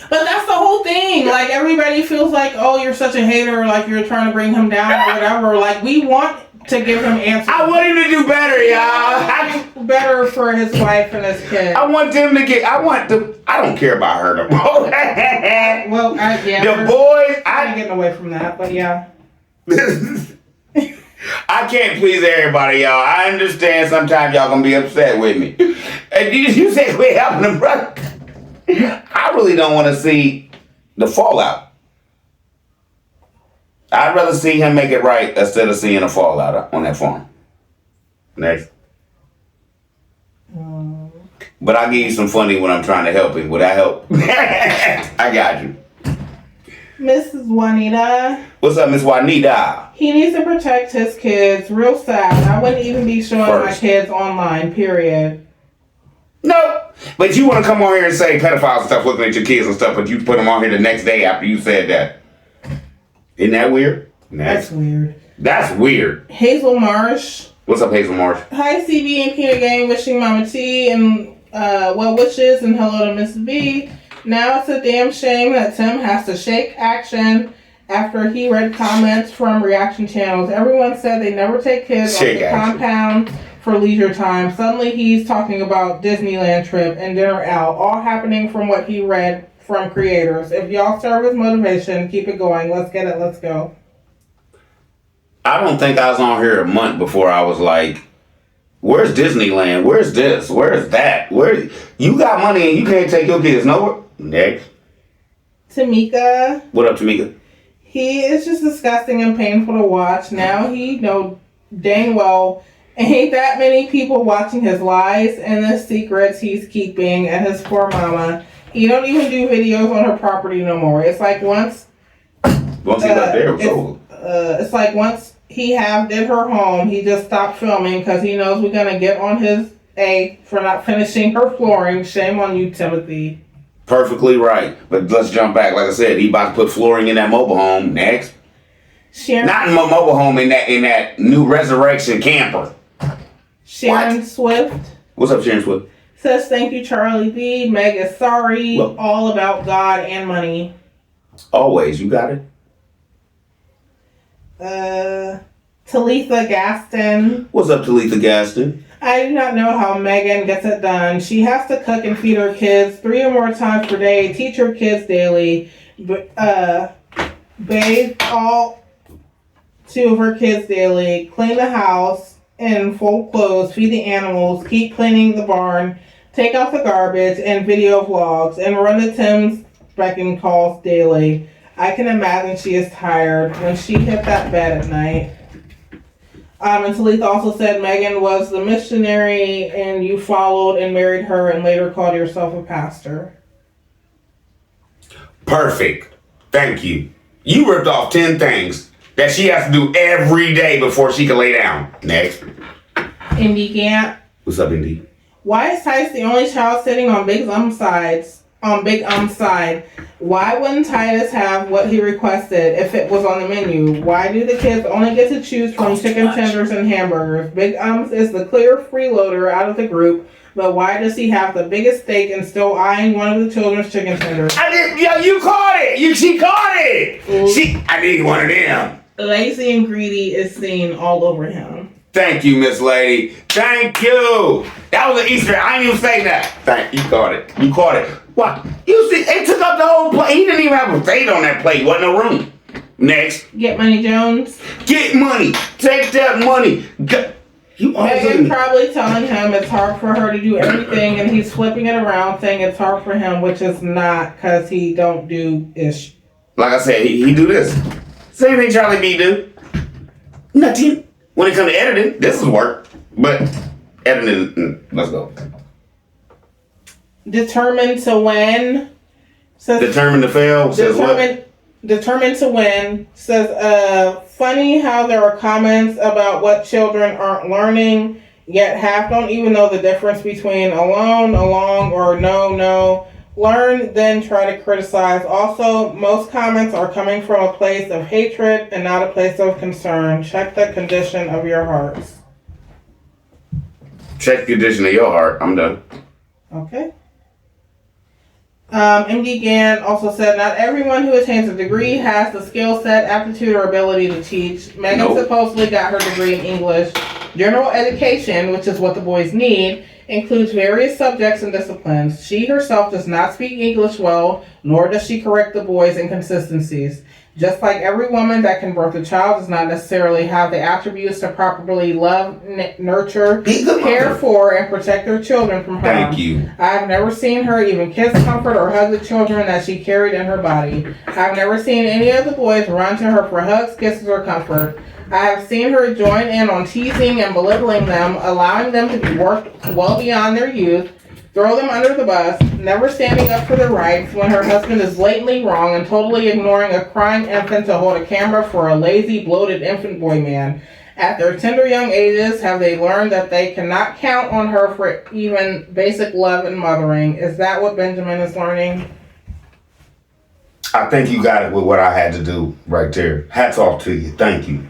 But that's the whole thing. Like, everybody feels like, oh, you're such a hater. Like, you're trying to bring him down or whatever. Like, we want to give him answers. I want him to do better, y'all. Better for his wife and his kid. I want them to get. I don't care about her no more. Well, yeah. The boys. I'm getting away from that, but yeah. I can't please everybody, y'all. I understand sometimes y'all gonna be upset with me. And you say we're helping them, brother. I really don't want to see the fallout. I'd rather see him make it right instead of seeing a fallout on that farm. Next. But I'll give you some funny when I'm trying to help him. Would that help? I got you. Mrs. Juanita. What's up, Miss Juanita? He needs to protect his kids. Real sad. I wouldn't even be showing my kids online, period. No. But you want to come on here and say pedophiles and stuff, looking at your kids and stuff, but you put them on here the next day after you said that. Isn't that weird? That's weird. That's weird. Hazel Marsh. What's up, Hazel Marsh? Hi, CB and Peter Gang, wishing Mama T and well wishes and hello to Mrs. B. Now it's a damn shame that Tim has to shake action after he read comments from reaction channels. Everyone said they never take kids off the compound for leisure time. Suddenly he's talking about Disneyland trip and dinner out, all happening from what he read from creators. If y'all serve as motivation, keep it going. Let's get it. Let's go. I don't think I was on here a month before I was like, where's Disneyland? Where's this? Where's that? Where you got money and you can't take your kids nowhere? Next. Tamika. What up, Tamika? He is just disgusting and painful to watch. Now he know dang well ain't that many people watching his lies and the secrets he's keeping and his poor mama. He don't even do videos on her property no more. It's like once he left there, it was over. It's like once he did her home, he just stopped filming because he knows we're gonna get on his A for not finishing her flooring. Shame on you, Timothy. Perfectly right. But let's jump back. Like I said, he about to put flooring in that mobile home. Next. Sharon, not in my mobile home, in that new resurrection camper. Sharon Swift. What's up, Sharon Swift? Says thank you, Charlie B. Meg is sorry. Well, all about God and money. Always. You got it? Talitha Gaston. What's up, Talitha Gaston? I do not know how Megan gets it done. She has to cook and feed her kids 3 or more times per day, teach her kids daily, bathe all 2 of her kids daily, clean the house in full clothes, feed the animals, keep cleaning the barn, take out the garbage, and video vlogs, and run the Tim's beck calls daily. I can imagine she is tired when she hit that bed at night. And Talitha also said Megan was the missionary and you followed and married her and later called yourself a pastor. Perfect. Thank you. You ripped off 10 things that she has to do every day before she can lay down. Next. Indy Gant. What's up, Indy? Why is Titus the only child sitting on Big Um's side? Why wouldn't Titus have what he requested if it was on the menu? Why do the kids only get to choose from chicken tenders and hamburgers? Big Ums is the clear freeloader out of the group, but why does he have the biggest steak and still eyeing one of the children's chicken tenders? You caught it! She caught it! I need one of them. Lazy and greedy is seen all over him. Thank you, Miss Lady. Thank you. That was an Easter. I didn't even say that. You caught it. You caught it. What? You see, it took up the whole plate. He didn't even have a plate on that plate. Wasn't no room. Next. Get Money Jones. Get money. Take that money. Megan probably telling him it's hard for her to do everything, and he's flipping it around saying it's hard for him, which is not because he don't do ish. Like I said, he do this. Same thing Charlie B do. Nothing. When it comes to editing, this is work. But editing, let's go. Determined to win. Says, Determined to fail. Says what? Determined to win. Says, funny how there are comments about what children aren't learning, yet half don't even know the difference between alone, along, or no. Learn, then try to criticize. Also, most comments are coming from a place of hatred and not a place of concern. Check the condition of your hearts. Check the condition of your heart. I'm done. Okay. MD Gann also said, not everyone who attains a degree has the skill set, aptitude, or ability to teach. Megan supposedly got her degree in English. General education, which is what the boys need, includes various subjects and disciplines. She herself does not speak English well, nor does she correct the boys' inconsistencies. Just like every woman that can birth a child does not necessarily have the attributes to properly love, nurture, care for, and protect their children from harm. Thank you. I have never seen her even kiss, comfort, or hug the children that she carried in her body. I have never seen any of the boys run to her for hugs, kisses, or comfort. I have seen her join in on teasing and belittling them, allowing them to be worked well beyond their youth, throw them under the bus, never standing up for their rights when her husband is blatantly wrong and totally ignoring a crying infant to hold a camera for a lazy, bloated infant boy man. At their tender young ages, have they learned that they cannot count on her for even basic love and mothering? Is that what Benjamin is learning? I think you got it with what I had to do right there. Hats off to you. Thank you.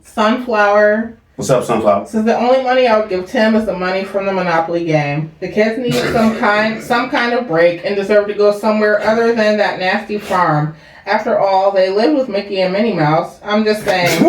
Sunflower. What's up, Sunflower? Says the only money I would give Tim is the money from the Monopoly game. The kids need some kind of break and deserve to go somewhere other than that nasty farm. After all, they live with Mickey and Minnie Mouse. I'm just saying.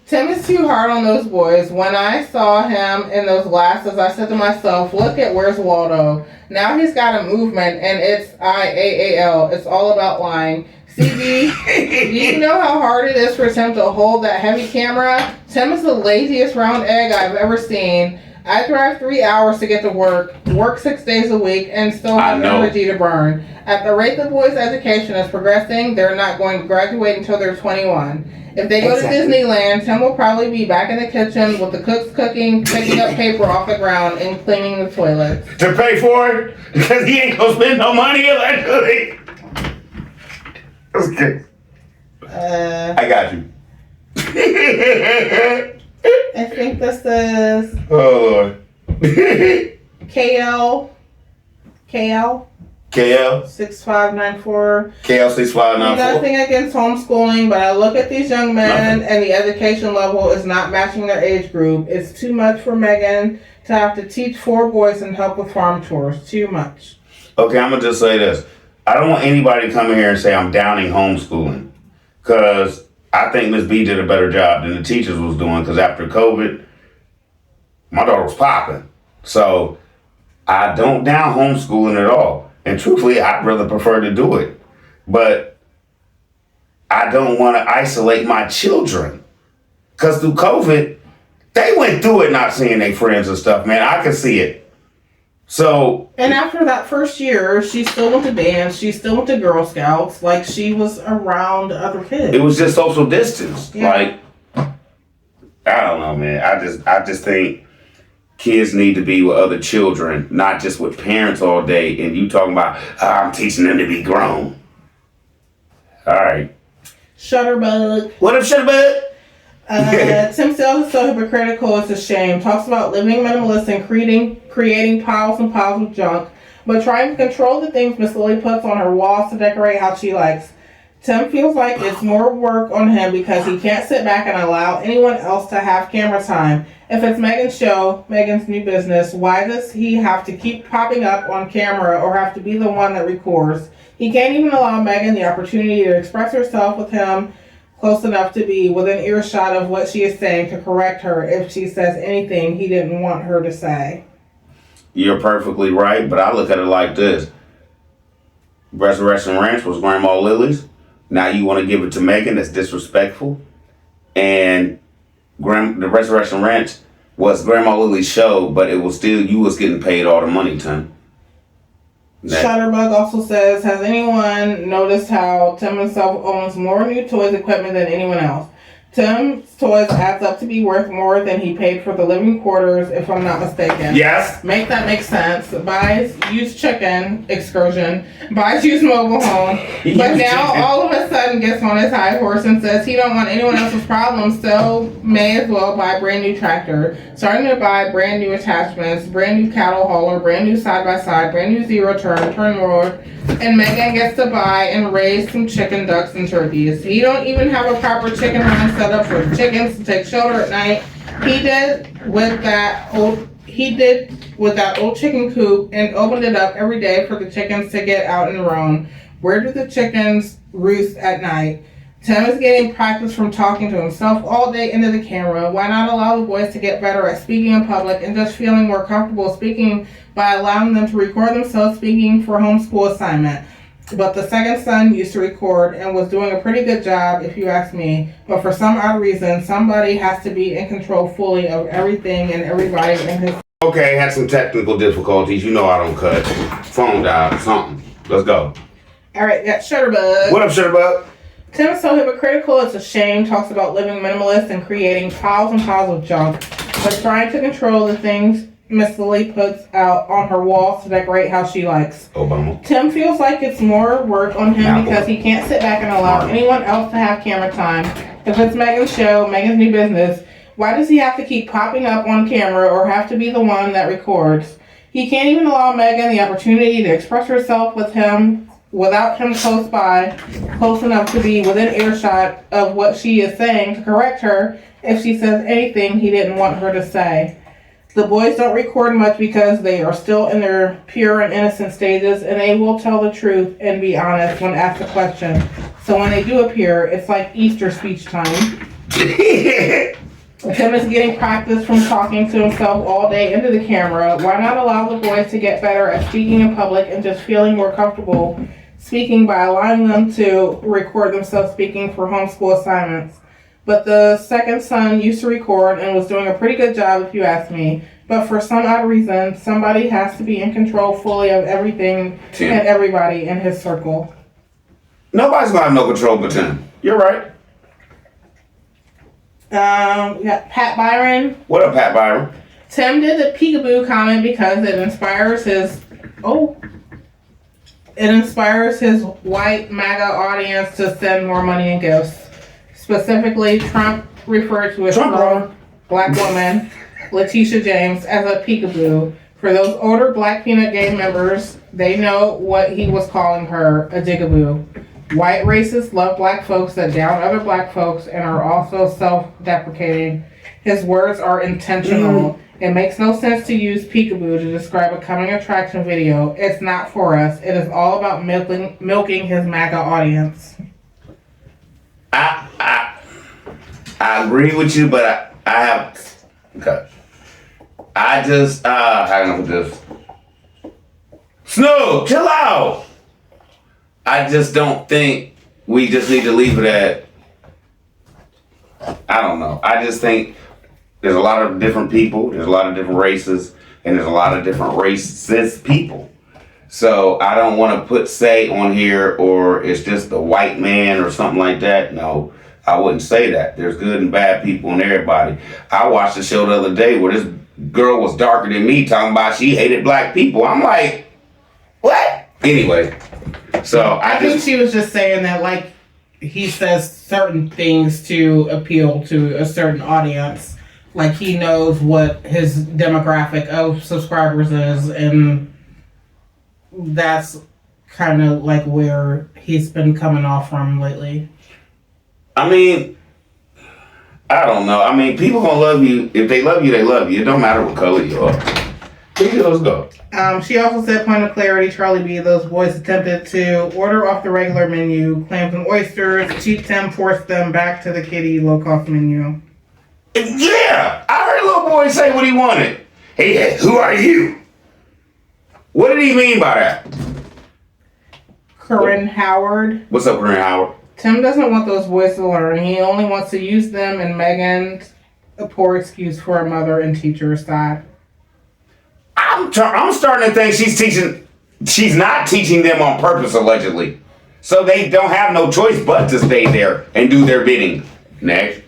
Tim is too hard on those boys. When I saw him in those glasses, I said to myself, look at Where's Waldo. Now he's got a movement, and it's IAAL. It's all about lying. CB, do you know how hard it is for Tim to hold that heavy camera? Tim is the laziest round egg I've ever seen. I drive 3 hours to get to work 6 days a week, and still have energy to burn. At the rate the boys' education is progressing, they're not going to graduate until they're 21. If they go to Disneyland, Tim will probably be back in the kitchen with the cooks cooking, picking up paper off the ground, and cleaning the toilets. To pay for it? Because he ain't gonna spend no money eventually. Okay. I got you. I think this is... Oh, Lord. KL 6594. KL 6594. Nothing against homeschooling, but I look at these young men and the education level is not matching their age group. It's too much for Megan to have to teach 4 boys and help with farm chores. Too much. Okay, I'm going to just say this. I don't want anybody to come in here and say I'm downing homeschooling. Because I think Miss B did a better job than the teachers was doing. Because after COVID, my daughter was popping. So I don't down homeschooling at all. And truthfully, I'd rather prefer to do it. But I don't want to isolate my children. Because through COVID, they went through it not seeing their friends and stuff, man. I could see it. So. And after that first year, she still went to dance. She still went to Girl Scouts. Like, she was around other kids. It was just social distance. Yeah. Like, I don't know, man. I just think kids need to be with other children, not just with parents all day. And you talking about, I'm teaching them to be grown. All right. Shutterbug. What up, Shutterbug? Tim Sales is so hypocritical, it's a shame. Talks about living minimalist and creating piles and piles of junk, but trying to control the things Miss Lily puts on her walls to decorate how she likes. Tim feels like it's more work on him because he can't sit back and allow anyone else to have camera time. If it's Megan's show, Megan's new business, why does he have to keep popping up on camera or have to be the one that records? He can't even allow Megan the opportunity to express herself with him close enough to be within earshot of what she is saying to correct her if she says anything he didn't want her to say. You're perfectly right, but I look at it like this. Resurrection Ranch was Grandma Lily's. Now you want to give it to Megan? That's disrespectful. And the Resurrection Ranch was Grandma Lily's show, but it was still, you was getting paid all the money, Tim. Shutterbug also says, has anyone noticed how Tim himself owns more new toys equipment than anyone else? Tim's toys adds up to be worth more than he paid for the living quarters, if I'm not mistaken. Yes. Make that make sense. Buys used chicken excursion, buys used mobile home, but now all of a sudden gets on his high horse and says he don't want anyone else's problems, so may as well buy a brand new tractor. Starting to buy brand new attachments, brand new cattle hauler, brand new side by side, brand new zero turn mower, and Megan gets to buy and raise some chicken, ducks, and turkeys. He don't even have a proper chicken run set up for chickens to take shelter at night. He did with that old chicken coop and opened it up every day for the chickens to get out and roam. Where do the chickens roost at night? Tim is getting practice from talking to himself all day into the camera. Why not allow the boys to get better at speaking in public and just feeling more comfortable speaking by allowing them to record themselves speaking for homeschool assignment? But the second son used to record and was doing a pretty good job, if you ask me. But for some odd reason, somebody has to be in control fully of everything and everybody in his... Okay, had some technical difficulties. You know I don't cut. Phone died or something. Let's go. All right, got Shutterbug. What up, Shutterbug? Tim is so hypocritical, it's a shame. Talks about living minimalist and creating piles and piles of junk, but trying to control the things Miss Lily puts out on her walls to decorate how she likes. Obama. Tim feels like it's more work on him because he can't sit back and allow anyone else to have camera time. If it's Megan's show, Megan's new business, why does he have to keep popping up on camera or have to be the one that records? He can't even allow Megan the opportunity to express herself with him without him close enough to be within earshot of what she is saying to correct her if she says anything he didn't want her to say. The boys don't record much because they are still in their pure and innocent stages, and they will tell the truth and be honest when asked a question. So when they do appear, it's like Easter speech time. Tim is getting practice from talking to himself all day into the camera. Why not allow the boys to get better at speaking in public and just feeling more comfortable speaking by allowing them to record themselves speaking for homeschool assignments? But the second son used to record and was doing a pretty good job, if you ask me. But for some odd reason, somebody has to be in control fully of everything and everybody in his circle. Nobody's gonna have no control but Tim. You're right. We got Pat Byron. What up, Pat Byron? Tim did the peekaboo comment because it inspires his white MAGA audience to send more money and gifts. Specifically, Trump referred to a strong black woman, Letitia James, as a peekaboo. For those older Black Peanut Gang members, they know what he was calling her, a jigaboo. White racists love black folks that down other black folks and are also self-deprecating. His words are intentional. It makes no sense to use peekaboo to describe a coming attraction video. It's not for us. It is all about milking his MAGA audience. I agree with you, but I have... Okay. I just... how can I put this? Snoop, chill out! I just don't think we just need to leave it at... I don't know. I just think there's a lot of different people, there's a lot of different races, and there's a lot of different racist people. So I don't want to put say on here, or it's just the white man or something like that. No, I wouldn't say that. There's good and bad people in everybody. I watched a show the other day where this girl was darker than me talking about she hated black people. I'm like, what? Anyway, so I think she was just saying that, like, he says certain things to appeal to a certain audience. Like, he knows what his demographic of subscribers is, and that's kind of like where he's been coming off from lately. I mean, I don't know. I mean, people gonna love you. If they love you, they love you. It don't matter what color you are. Let's go. She also said, point of clarity, Charlie B, those boys attempted to order off the regular menu, clams and oysters. Cheap Tim forced them back to the kiddie low-cost menu. Yeah! I heard a little boy say what he wanted. Hey, who are you? What did he mean by that? Corinne Howard. What's up, Corinne Howard? Tim doesn't want those boys to learn. He only wants to use them, and Megan's a poor excuse for a mother and teacher side. I'm starting to think she's not teaching them on purpose, allegedly. So they don't have no choice but to stay there and do their bidding. Next.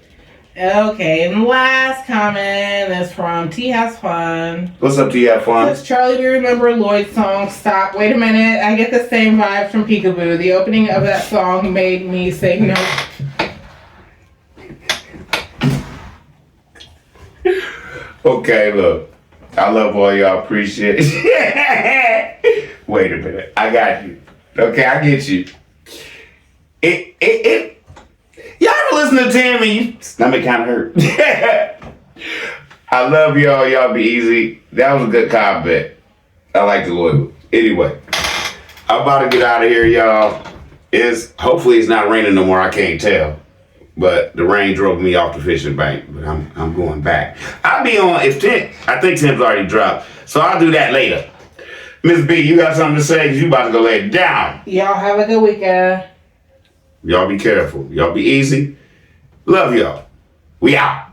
Okay, and the last comment is from T Has Fun. What's up, T? Have fun? Says, Charlie, do you remember Lloyd's song Stop? Wait a minute, I get the same vibes from Peekaboo. The opening of that song made me say no. Okay, look. I love all y'all. Appreciate it. Wait a minute. I got you. Okay, I get you. Y'all ever listen to Tim and your stomach kind of hurt? I love y'all. Y'all be easy. That was a good comment. I like the Lloyd. Anyway, I'm about to get out of here, y'all. Hopefully it's not raining no more. I can't tell. But the rain drove me off the fishing bank. But I'm going back. I'll be on I think Tim's already dropped. So I'll do that later. Miss B, you got something to say? 'Cause you about to go lay it down. Y'all have a good weekend. Y'all be careful. Y'all be easy. Love y'all. We out.